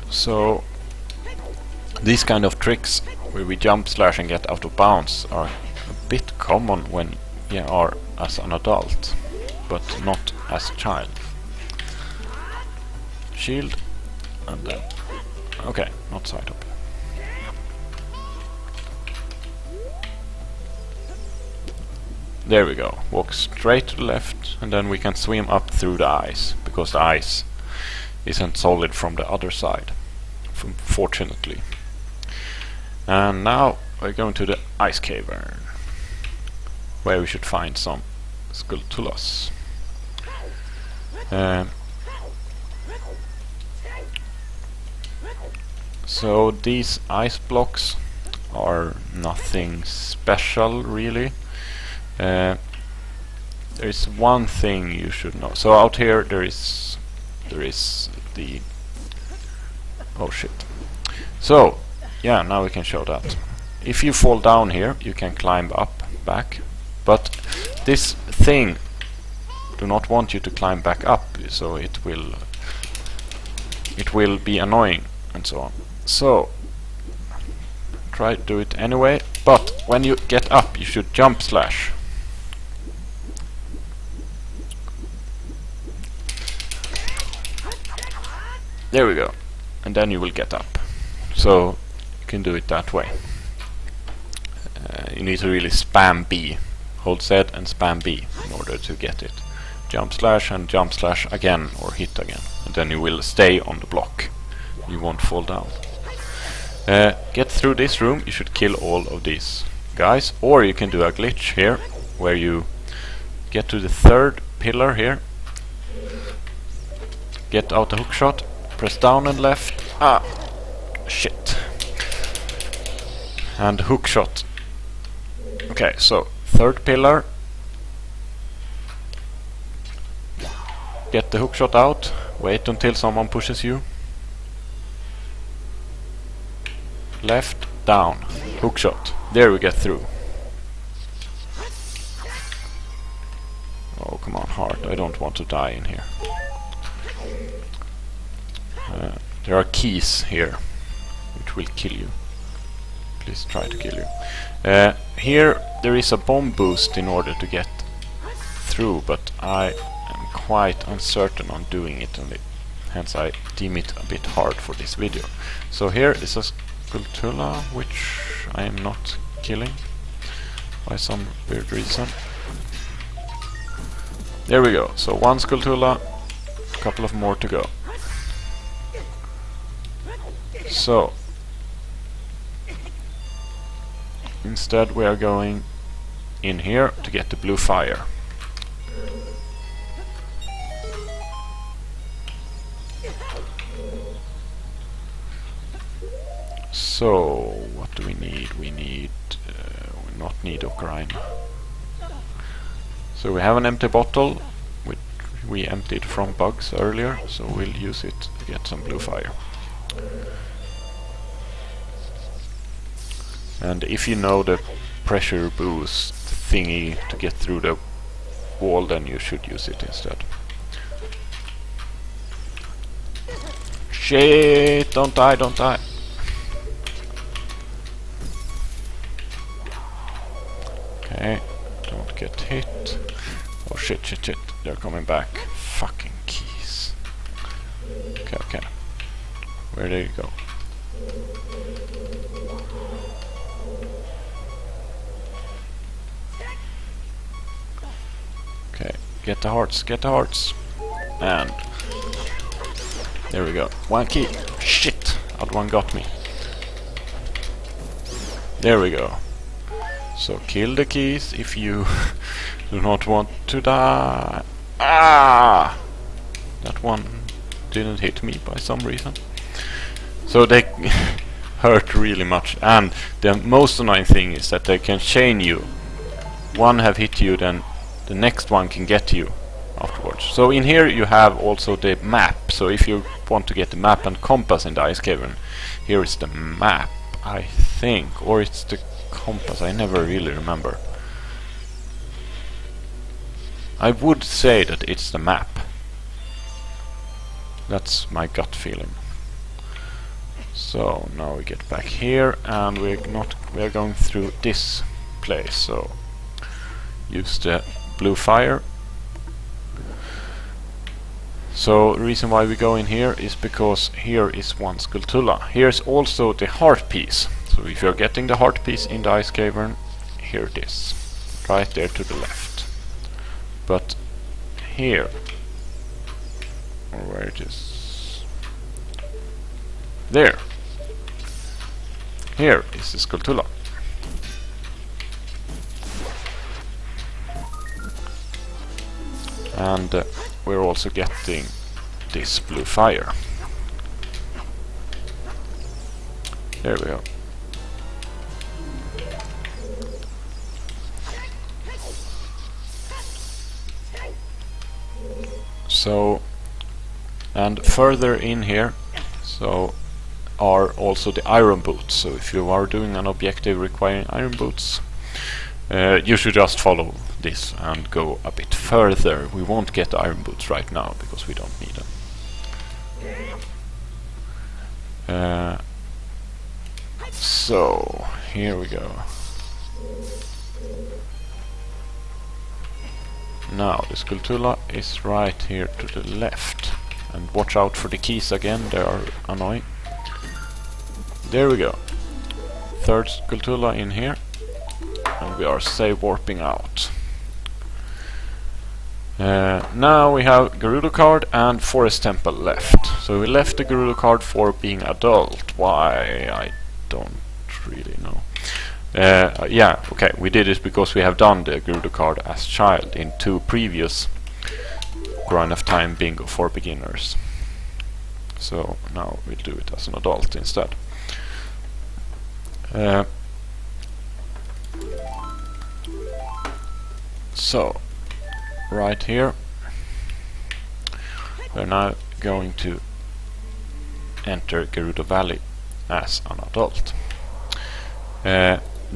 So these kind of tricks where we jump slash and get out of bounds are a bit common when you are as an adult, but not as a child. Shield and then okay, not side up. There we go. Walk straight to the left, and then we can swim up through the ice, because the ice isn't solid from the other side, fortunately. And now we're going to the ice cavern, where we should find some Skulltulas. So these ice blocks are nothing special, really. There is one thing you should know. So out here there is the... oh shit. So yeah, now we can show that. If you fall down here, you can climb up back, but this thing do not want you to climb back up, so it will be annoying and so on. So try to do it anyway, but when you get up you should jump slash. There we go, and then you will get up. So you can do it that way. You need to really spam B, hold Z and spam B in order to get it. Jump slash and jump slash again, or hit again, and then you will stay on the block. You won't fall down. Get through this room, you should kill all of these guys, or you can do a glitch here where you get to the third pillar here, get out the hook shot, press down and left, shit, and hook shot. Okay, so third pillar, get the hook shot out, wait until someone pushes you, left, down, hook shot. There we get through. Oh, come on, heart, I don't want to die in here. There are keys here which will kill you. Please try to kill you. Here there is a bomb boost in order to get through, but I am quite uncertain on doing it, and hence I deem it a bit hard for this video. So here is a Skulltula which I am not killing by some weird reason. There we go. So one Skulltula, a couple of more to go. So instead we are going in here to get the blue fire. So, what do we need? We not need ocarina. So we have an empty bottle, which we emptied from bugs earlier, so we'll use it to get some blue fire. And if you know the pressure boost thingy to get through the wall, then you should use it instead. Shit! Don't die, don't die! Okay, don't get hit. Oh shit, shit, shit. They're coming back. Fucking keys. Okay, okay. Where did you go? Okay, get the hearts, get the hearts. And there we go. One key. Shit! Other one got me. There we go. So kill the keys if you do not want to die. Ah! That one didn't hit me by some reason. So they hurt really much. And the most annoying thing is that they can chain you. One have hit you, then the next one can get you afterwards. So in here you have also the map. So if you want to get the map and compass in the ice cavern, here is the map, I think. Or it's the compass, I never really remember. I would say that it's the map. That's my gut feeling. So now we get back here, and we're going through this place. So use the blue fire. So the reason why we go in here is because here is one Skulltula. Here's also the heart piece. So if you're getting the heart piece in the ice cavern, here it is, right there to the left. But here, or where it is, there, here is the Skulltula. And we're also getting this blue fire. There we go. So, and further in here, so are also the iron boots. So if you are doing an objective requiring iron boots, you should just follow this and go a bit further. We won't get iron boots right now because we don't need them. So here we go. Now the Skulltula is right here to the left, and watch out for the keys again, they are annoying. There we go. Third Skulltula in here, and we are save warping out. Now we have Gerudo card and Forest Temple left. So we left the Gerudo card for being adult. Why? I don't really know. Yeah, okay, we did it because we have done the Gerudo card as child in 2 previous Grind of Time Bingo for beginners. So now we'll do it as an adult instead. So, right here, we're now going to enter Gerudo Valley as an adult.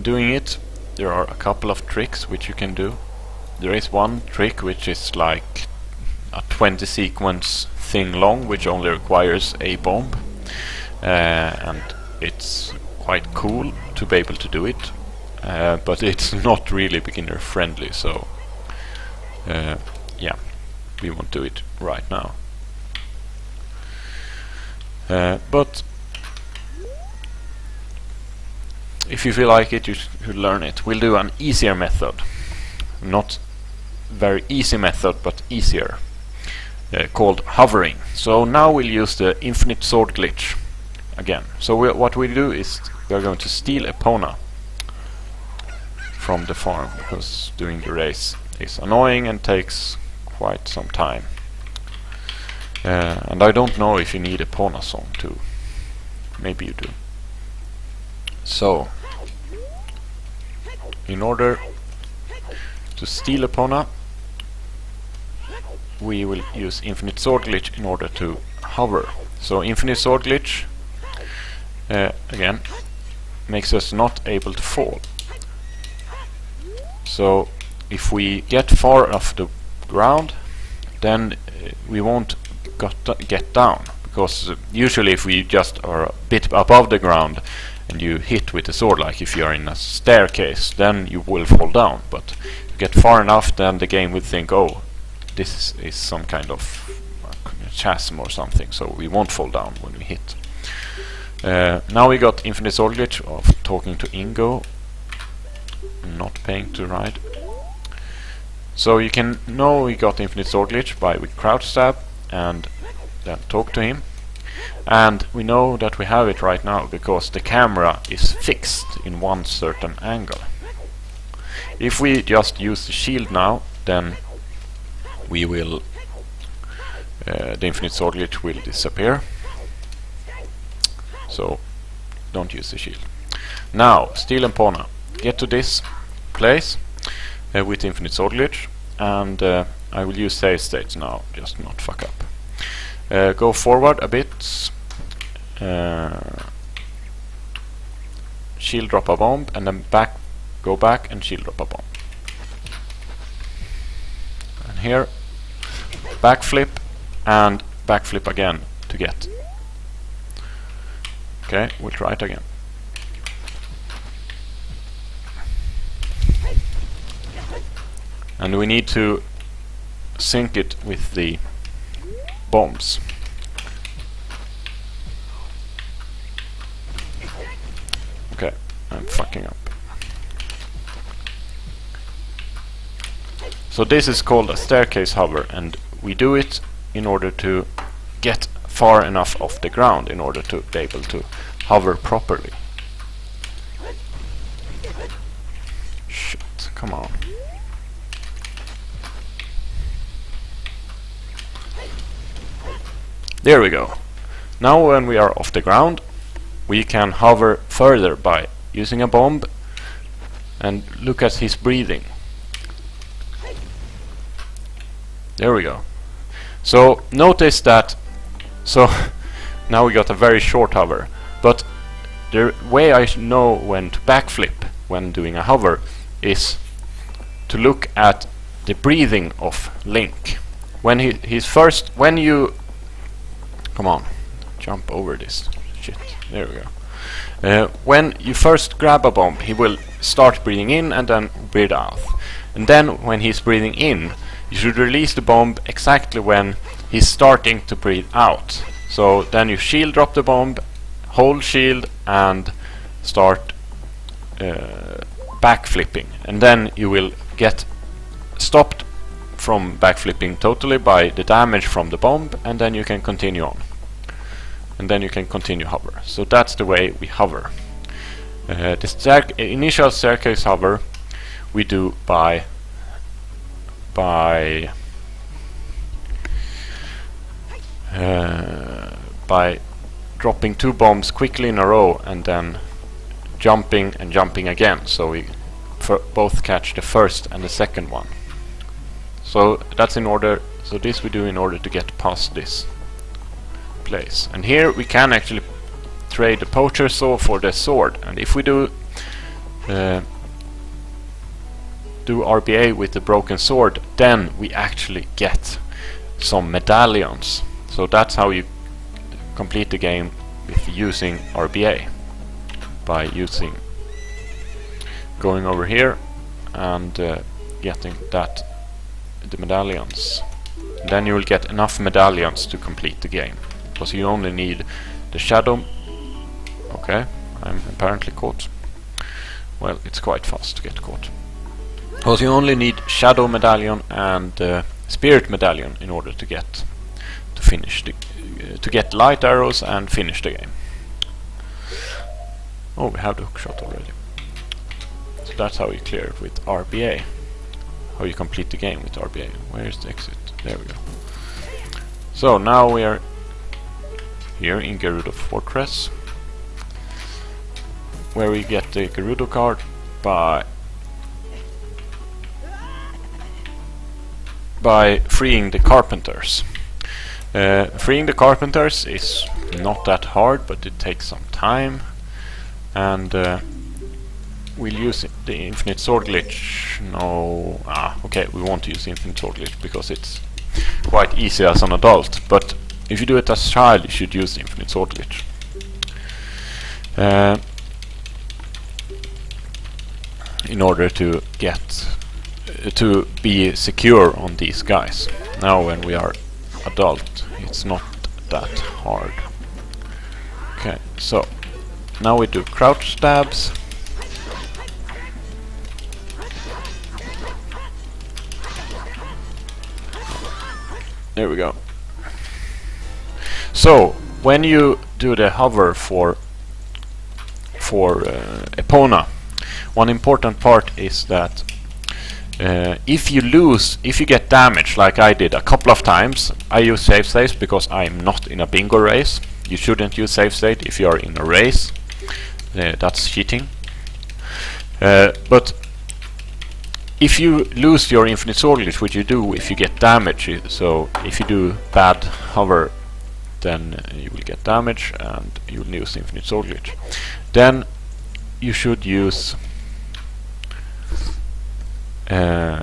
Doing it, there are a couple of tricks which you can do. There is one trick which is like a 20 sequence thing long, which only requires a bomb, and it's quite cool to be able to do it, but it's not really beginner friendly, so yeah, we won't do it right now. But if you feel like it, you should learn it. We'll do an easier method, not very easy method, but easier, called hovering. So now we'll use the infinite sword glitch again. So what we do is we are going to steal Epona from the farm, because doing the race is annoying and takes quite some time. And I don't know if you need a Pona song too. Maybe you do. So, in order to steal a Pona, we will use infinite sword glitch in order to hover. So infinite sword glitch again makes us not able to fall. So if we get far off the ground, then we won't get down, because usually if we just are a bit above the ground and you hit with the sword, like if you are in a staircase, then you will fall down. But if you get far enough, then the game would think, oh, this is some kind of chasm or something, so we won't fall down when we hit. Now we got infinite sword glitch of talking to Ingo, not paying to ride. So you can know we got infinite sword glitch by we crouch stab and then talk to him. And we know that we have it right now because the camera is fixed in one certain angle. If we just use the shield now, then we will the infinite sword glitch will disappear. So don't use the shield. Now steal and Pona. Get to this place with infinite sword glitch, and I will use save states now, just not fuck up. Go forward a bit, shield drop a bomb, and then go back and shield drop a bomb. And here, backflip and backflip again to get. Okay, we'll try it again. And we need to sync it with the bombs. Okay, I'm fucking up. So this is called a staircase hover, and we do it in order to get far enough off the ground in order to be able to hover properly. Shit, come on. There we go. Now when we are off the ground, we can hover further by using a bomb, and look at his breathing. There we go. So notice that, so now we got a very short hover, but the way I know when to backflip when doing a hover is to look at the breathing of Link. When when you come on, jump over this shit. There we go. When you first grab a bomb, he will start breathing in and then breathe out. And then when he's breathing in, you should release the bomb exactly when he's starting to breathe out. So then you shield drop the bomb, hold shield, and start backflipping. And then you will get stopped from backflipping totally by the damage from the bomb, and then you can continue on. And then you can continue hover. So that's the way we hover. The initial staircase hover we do by dropping 2 bombs quickly in a row and then jumping and jumping again, so we both catch the first and the second one. So that's in order. So this we do in order to get past this place. And here we can actually trade the poacher saw for the sword. And if we do RBA with the broken sword, then we actually get some medallions. So that's how you complete the game with using RBA, by going over here and getting the medallions. Then you will get enough medallions to complete the game, because you only need the shadow. Okay, I'm apparently caught. Well, it's quite fast to get caught. Because you only need shadow medallion and spirit medallion in order to finish to get light arrows and finish the game. Oh, we have the hookshot already. So that's how you clear it with RBA. How you complete the game with RBA. Where is the exit? There we go. So now we are here in Gerudo Fortress, where we get the Gerudo card by freeing the carpenters. Freeing the carpenters is not that hard, but it takes some time, and we'll use the infinite sword glitch. Okay, we won't use infinite sword glitch because it's quite easy as an adult, but if you do it as a child you should use the infinite sword glitch. In order to get to be secure on these guys. Now when we are adult it's not that hard. Okay, so now we do crouch stabs. There we go. So when you do the hover for Epona, one important part is that if you get damaged, like I did a couple of times, I use save states because I'm not in a bingo race. You shouldn't use save state if you are in a race. That's cheating. But if you lose your infinite sword glitch, which you do if you get damage, so if you do bad hover, then you will get damage and you will use infinite sword glitch. Then you should use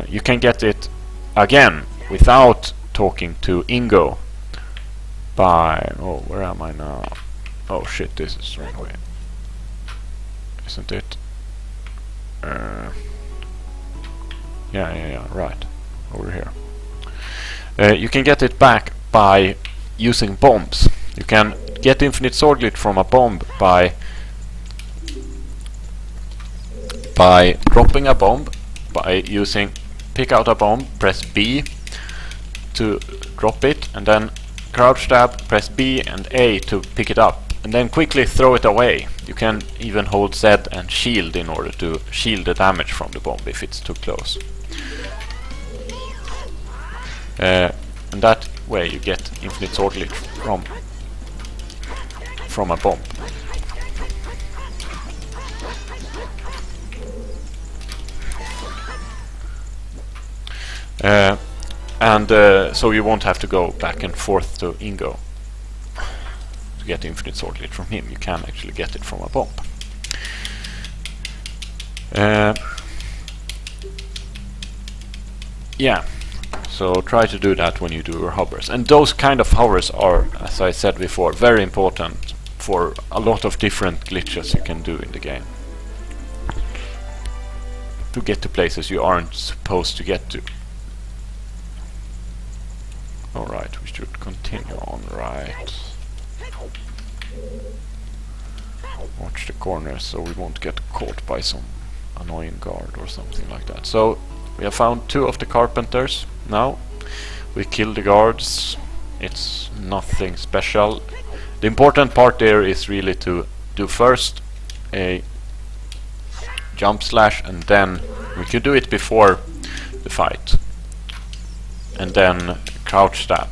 you can get it again without talking to Ingo by where am I now? Oh shit, this is the wrong way, isn't it? Yeah, right over here. You can get it back by using bombs. You can get infinite sword glitch from a bomb by dropping a bomb, by using pick out a bomb, press B to drop it, and then crouch stab, press B and A to pick it up, and then quickly throw it away. You can even hold Z and shield in order to shield the damage from the bomb if it's too close. And that way you get infinite sword glitch from a bomb. So you won't have to go back and forth to Ingo to get infinite sword glitch from him. You can actually get it from a bomb. Yeah, so try to do that when you do your hovers. And those kind of hovers are, as I said before, very important for a lot of different glitches you can do in the game, to get to places you aren't supposed to get to. Alright, we should continue on right. Watch the corners so we won't get caught by some annoying guard or something like that. So we have found 2 of the carpenters now. We kill the guards. It's nothing special. The important part there is really to do first a jump slash, and then we could do it before the fight, and then crouch stab.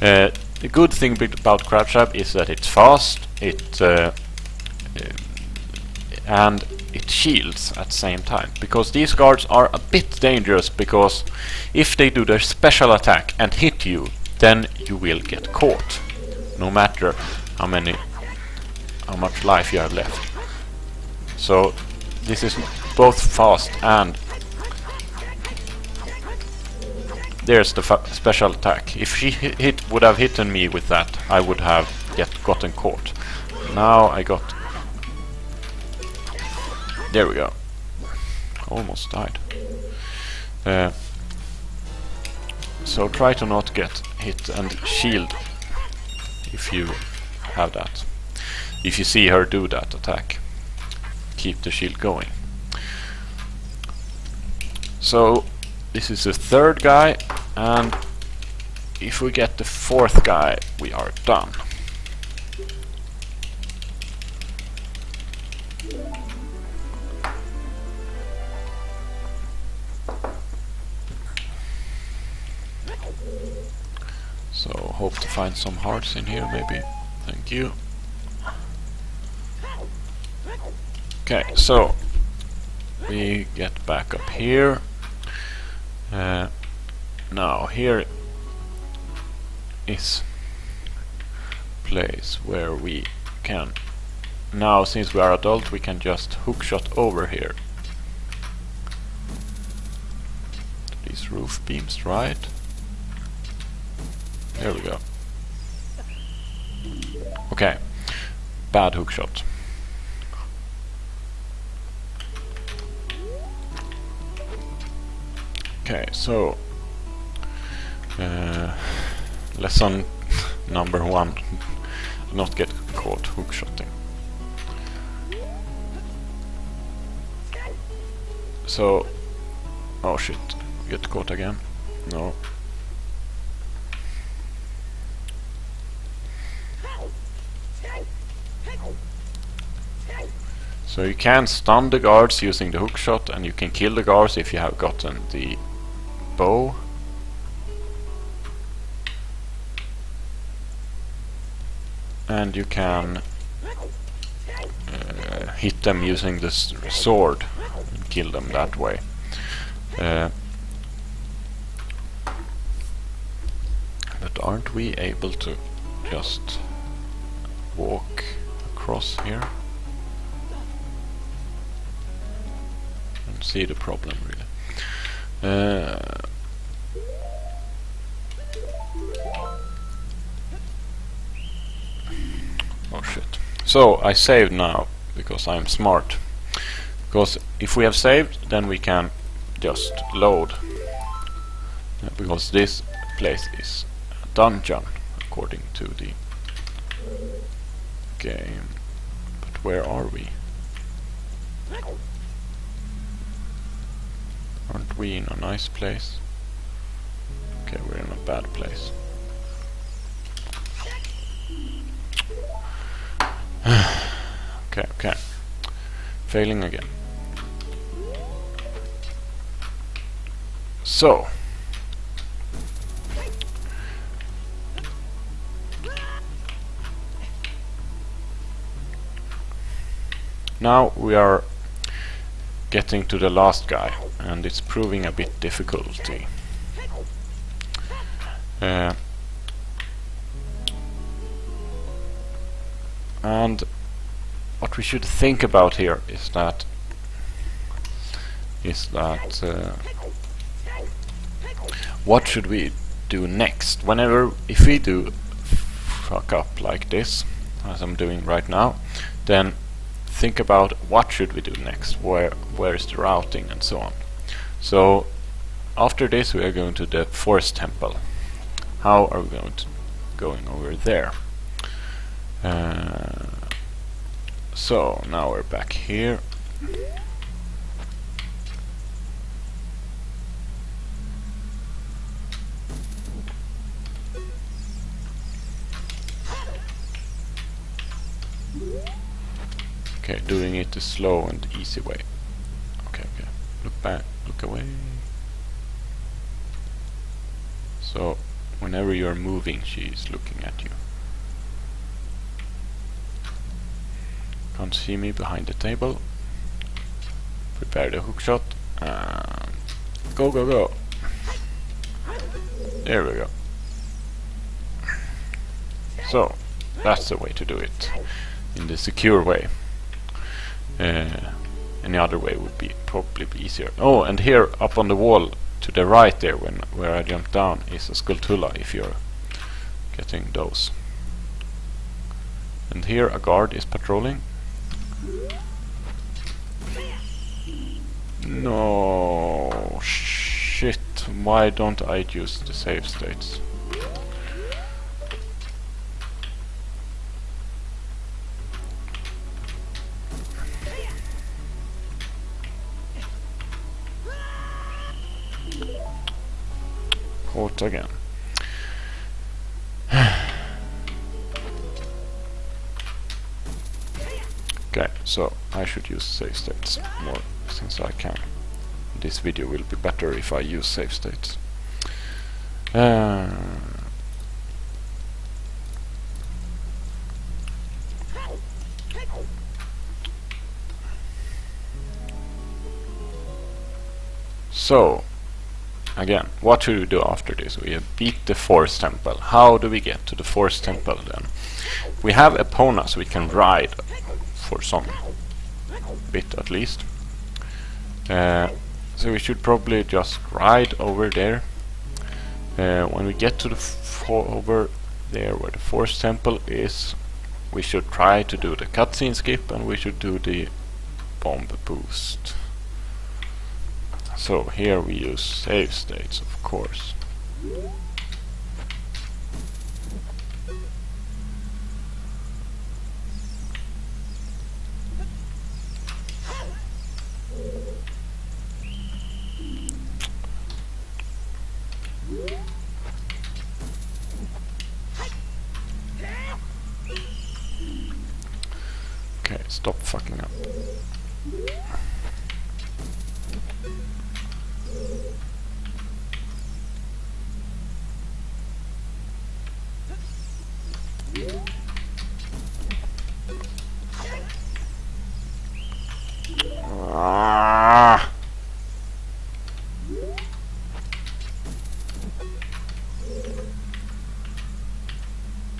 The good thing about crouch stab is that it's fast, and it shields at the same time, because these guards are a bit dangerous, because if they do their special attack and hit you, then you will get caught, no matter how much life you have left. So this is both fast and there's the special attack. If she would have hit me with that, I would have gotten caught. Now I got... There we go. Almost died. So try to not get hit, and shield if you have that. If you see her do that attack, keep the shield going. So this is the 3rd guy, and if we get the 4th guy, we are done. So hope to find some hearts in here maybe. Thank you. Okay, so we get back up here. Now here is place where we can, now since we are adult, we can just hookshot over here. These roof beams, right? There we go. Okay, bad hookshot. Okay, so lesson number 1: not get caught hookshotting. So, oh shit, get caught again? No. So you can stun the guards using the hookshot, and you can kill the guards if you have gotten the bow. And you can hit them using the sword and kill them that way. But aren't we able to just walk across here? I don't see the problem really. Oh shit. So I saved now because I'm smart. Because if we have saved, then we can just load. Because this place is a dungeon according to the game. But where are we? Aren't we in a nice place? Okay, we're in a bad place. Okay. Failing again. So. Now we are getting to the last guy, and it's proving a bit difficulty. And what we should think about here is that what should we do next? If we do fuck up like this, as I'm doing right now, then think about what should we do next, where is the routing and so on. So after this we are going to the forest temple. How are we going over there? So now we're back here. Okay, doing it the slow and easy way. Okay. Look back, look away. So whenever you're moving, she's looking at you. Can't see me behind the table. Prepare the hookshot. Go. There we go. So that's the way to do it, in the secure way. Any other way would probably be easier. Oh, and here up on the wall to the right there, where I jumped down, is a Skulltula if you're getting those. And here a guard is patrolling. No shit, why don't I use the save states? Caught again. Okay, so I should use save states more since I can. This video will be better if I use save states. So again, what should we do after this? We have beat the forest temple. How do we get to the forest temple then? We have Eponas we can ride for some bit at least. So we should probably just ride over there. When we get to the over there where the forest temple is, we should try to do the cutscene skip, and we should do the bomb boost. So here we use save states, of course. Okay, stop fucking up.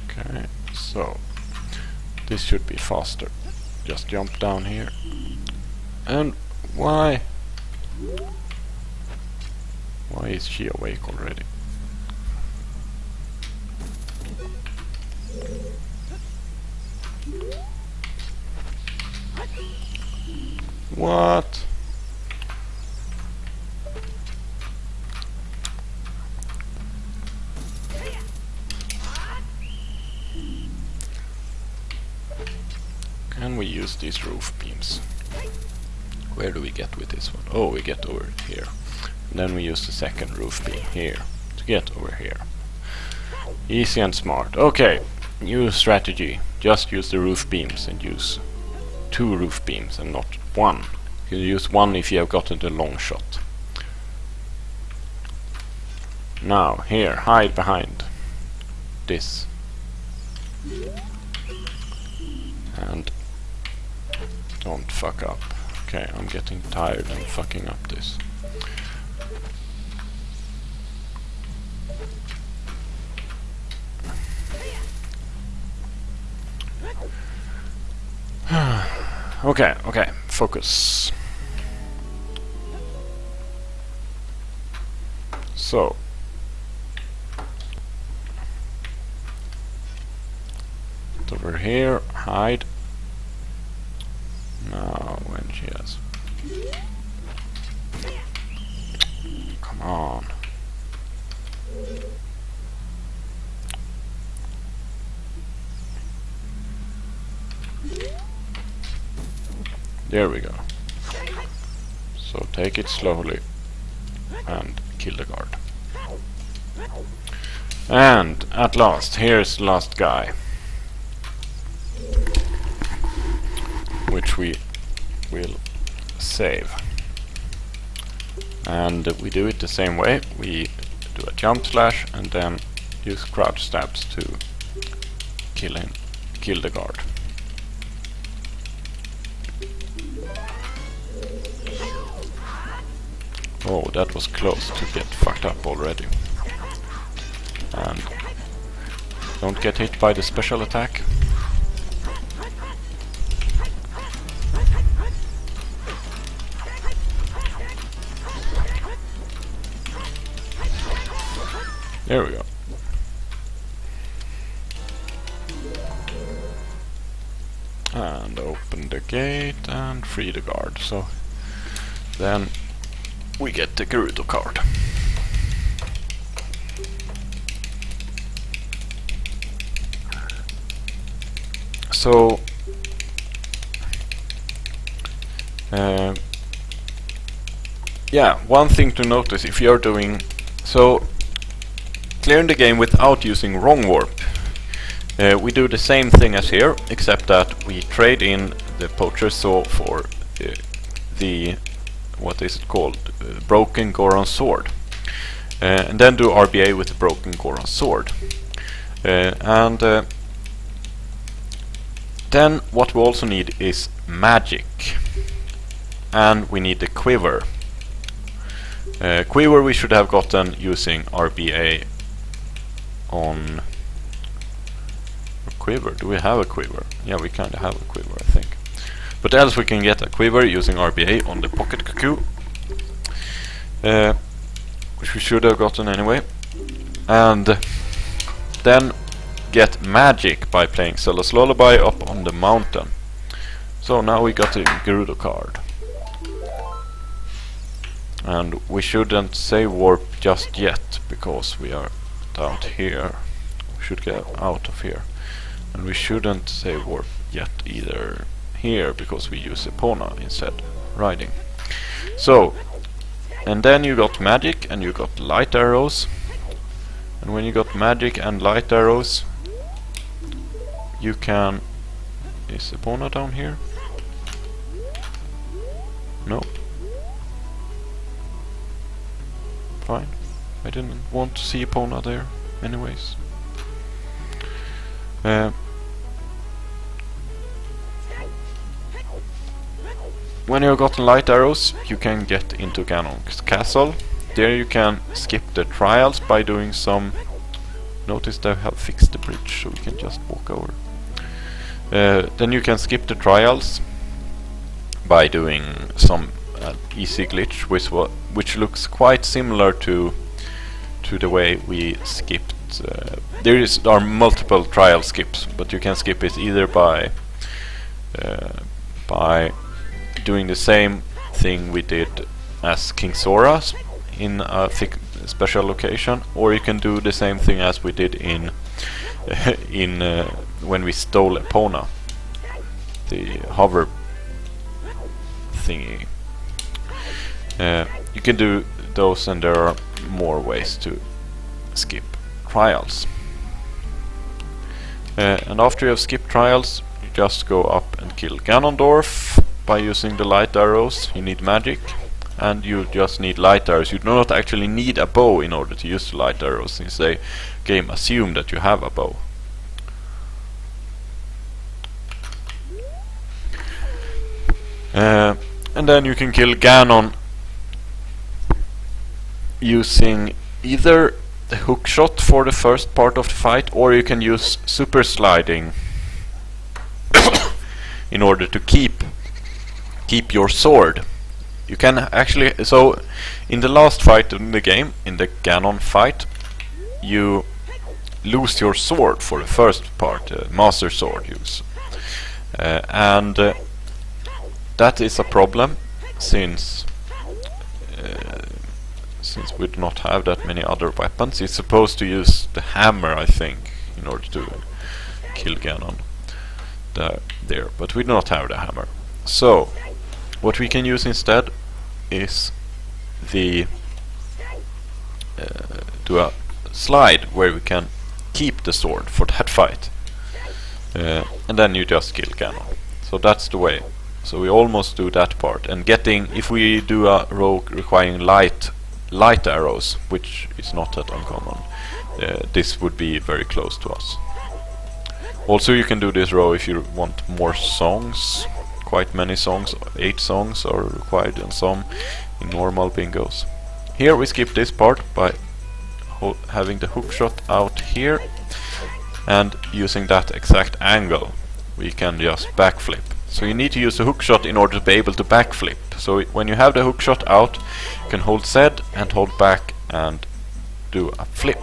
Okay, so this should be faster. Just jump down here. And why? Why is she awake already? What? Can we use these roof beams? Where do we get with this one? Oh, we get over here. And then we use the second roof beam here to get over here. Easy and smart. Okay, new strategy. Just use the roof beams and use 2 roof beams and not 1. You can use 1 if you have gotten the long shot. Now, here, hide behind this. And don't fuck up. Okay, I'm getting tired of fucking up this. Okay, focus. So over here, hide. Now when she has, come on. There we go. So take it slowly and kill the guard. And at last, here's the last guy, which we will save. And we do it the same way. We do a jump slash and then use crouch stabs to kill the guard. Oh, that was close to get fucked up already. And don't get hit by the special attack. There we go. And open the gate and free the guard. So then we get the Gerudo card. So yeah, one thing to notice if you're doing so, clearing the game without using wrong warp. We do the same thing as here, except that we trade in the poacher saw for the what is it called? Broken Goron sword. And then do RBA with the broken Goron sword. And then what we also need is magic. And we need the quiver. Quiver we should have gotten using RBA on quiver. Do we have a quiver? Yeah, we kind of have a quiver, I think. But else we can get a quiver using RBA on the pocket cuckoo, which we should have gotten anyway. And then get magic by playing Zelda's Lullaby up on the mountain. So now we got the Gerudo card. And we shouldn't save warp just yet, because we are out here. We should get out of here. And we shouldn't save warp yet either here, because we use Epona instead, riding. So, and then you got magic and you got light arrows. And when you got magic and light arrows, you can... Is Epona down here? No. Fine. I didn't want to see Epona there anyways. When you've gotten light arrows, you can get into Ganon's castle. There you can skip the trials by doing some... Notice they have fixed the bridge, so we can just walk over. Then you can skip the trials by doing some easy glitch, which looks quite similar to the way we skipped. There are multiple trial skips, but you can skip it either by doing the same thing we did as King Sora in a special location, or you can do the same thing as we did in when we stole Epona, the hover thingy. You can do those, and there are more ways to skip trials. And after you have skipped trials, you just go up and kill Ganondorf by using the light arrows. You need magic, and you just need light arrows. You do not actually need a bow in order to use the light arrows, since the game assumes that you have a bow. And then you can kill Ganon using either the hook shot for the first part of the fight, or you can use super sliding in order to keep your sword. You can actually, so in the last fight in the game, in the Ganon fight, you lose your sword for the first part, master sword use, and that is a problem since we do not have that many other weapons. It's supposed to use the hammer, I think, in order to kill Ganon there, but we do not have the hammer. So what we can use instead is the do a slide where we can keep the sword for that fight, and then you just kill Ganon. So that's the way. So we almost do that part, and if we do a row requiring light arrows, which is not that uncommon, this would be very close to us. Also, you can do this row if you want more songs. Quite many songs, 8 songs are required in some in normal bingos. Here we skip this part by having the hook shot out here, and using that exact angle we can just backflip. So you need to use the hook shot in order to be able to backflip. So when you have the hook shot out, you can hold Z and hold back and do a flip.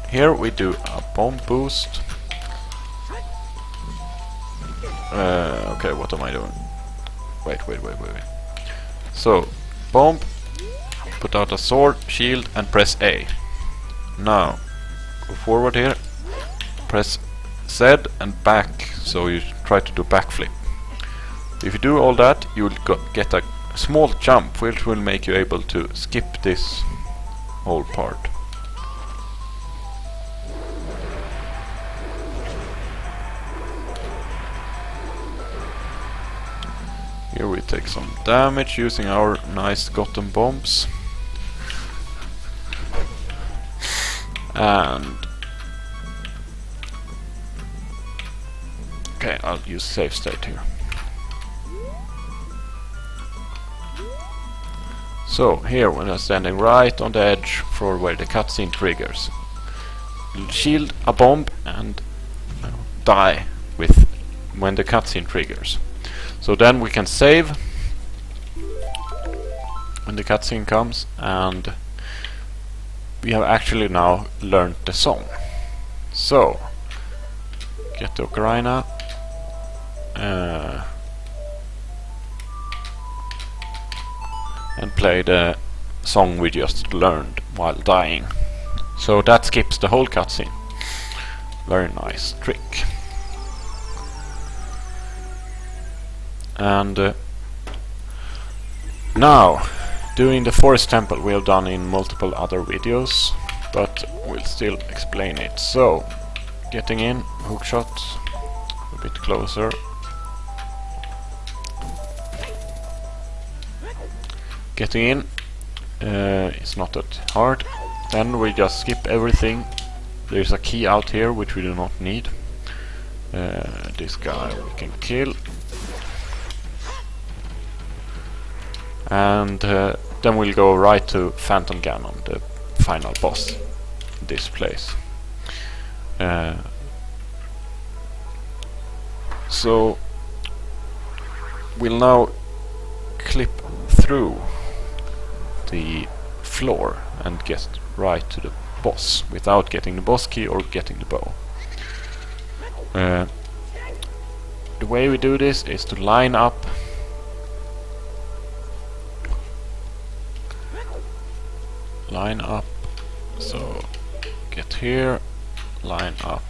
Here we do a bomb boost. Okay, what am I doing? Wait. So, bomb, put out a sword, shield, and press A. Now, go forward here, press Z and back, so you try to do backflip. If you do all that, you will get a small jump, which will make you able to skip this whole part. Here we take some damage using our nice gotten bombs. And okay, I'll use save state here. So here when I'm standing right on the edge for where the cutscene triggers, shield a bomb and die with when the cutscene triggers. So then we can save when the cutscene comes, and we have actually now learned the song. So get the ocarina, and play the song we just learned while dying. So that skips the whole cutscene. Very nice trick. And now, doing the forest temple we have done in multiple other videos, but we'll still explain it. So, getting in, hookshot, a bit closer. Getting in is not that hard. Then we just skip everything. There's a key out here which we do not need. This guy we can kill. And then we'll go right to Phantom Ganon, the final boss in this place. So we'll now clip through the floor and get right to the boss without getting the boss key or getting the bow. The way we do this is to line up so get here, line up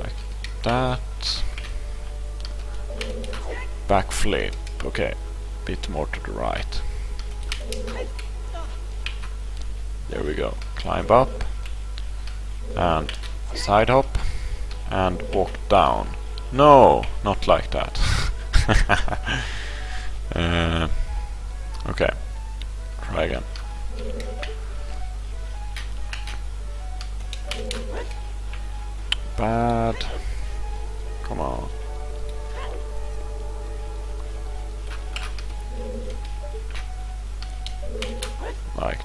like that, backflip, okay, bit more to the right. There we go. Climb up and side hop and walk down. No, not like that. Okay, try again. Bad. Come on. Like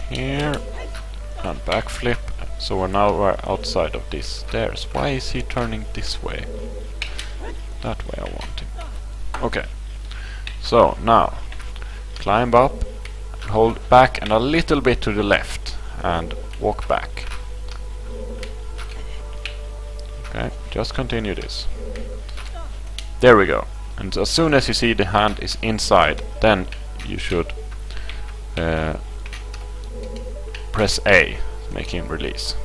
here and backflip. So we're outside of these stairs. Why is he turning this way? That way I want him. Okay. So now climb up, hold back and a little bit to the left and walk back. Okay, just continue this. There we go. And as soon as you see the hand is inside, then you should press A, make him release.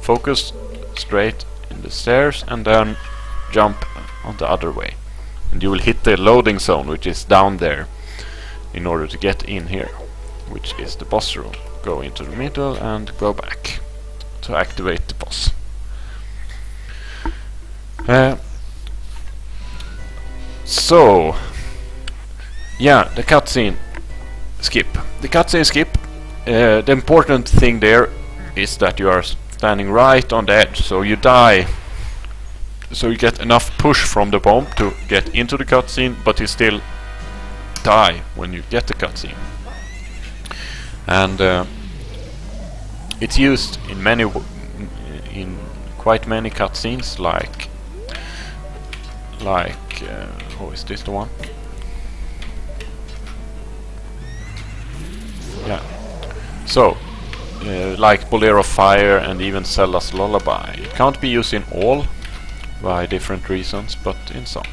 Focus straight in the stairs and then jump on the other way. And you will hit the loading zone, which is down there, in order to get in here, which is the boss room. Go into the middle and go back to activate the boss. So, yeah, the cutscene skip. The cutscene skip, the important thing there is that you are standing right on the edge, so you die. So you get enough push from the bomb to get into the cutscene, but you still die when you get the cutscene. And it's used in in quite many cutscenes, like oh, is this the one? Yeah. So, like Bolero Fire and even Zelda's Lullaby. It can't be used in all, by different reasons, but in some.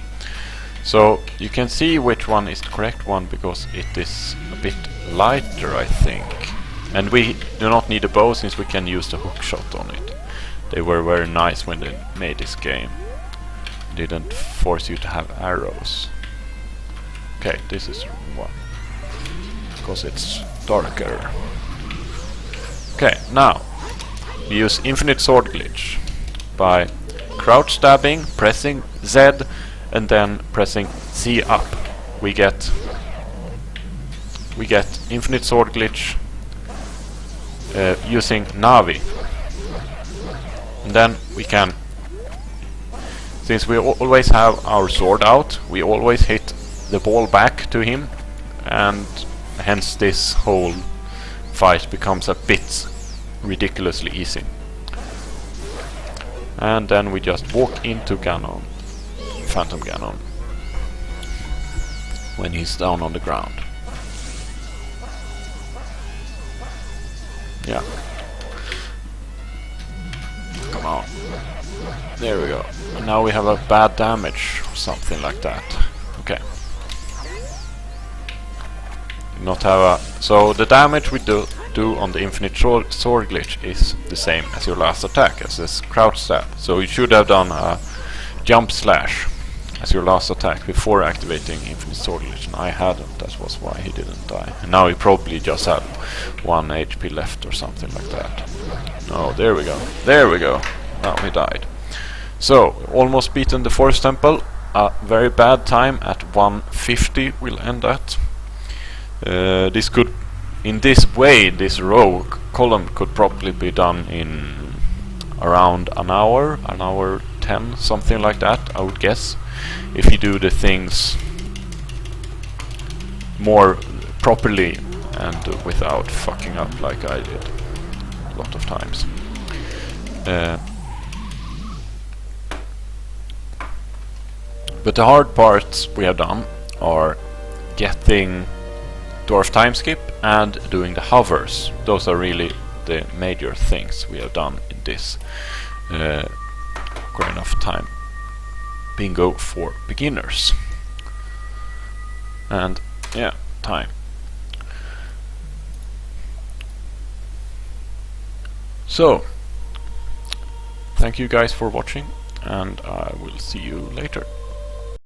So you can see which one is the correct one because it is a bit lighter, I think. And we do not need a bow since we can use the hookshot on it. They were very nice when they made this game. Didn't force you to have arrows. Okay, this is one because it's darker. Okay, now we use infinite sword glitch by crouch stabbing, pressing Z and then pressing C up. We get infinite sword glitch using Navi. And then we can, since we always have our sword out, we always hit the ball back to him and hence this whole fight becomes a bit ridiculously easy. And then we just walk into Ganon, Phantom Ganon, when he's down on the ground. Yeah. Come on. There we go. And now we have a bad damage or something like that. Okay. Not have a... So the damage we do on the infinite sword glitch is the same as your last attack, as this crouch stab. So you should have done a jump slash as your last attack before activating infinite sword glitch, and I hadn't. That was why he didn't die. And now he probably just had 1 HP left or something like that. No, there we go. There we go. Now he died. So, almost beaten the Forest Temple. A very bad time at 150 will end at. This could, in this way, this row column could probably be done in around an hour 10, something like that, I would guess, if you do the things more properly and without fucking up like I did a lot of times. But the hard parts we have done are getting Dwarf time skip and doing the hovers. Those are really the major things we have done in this Ocarina of Time bingo for beginners. And yeah, time. So, thank you guys for watching, and I will see you later.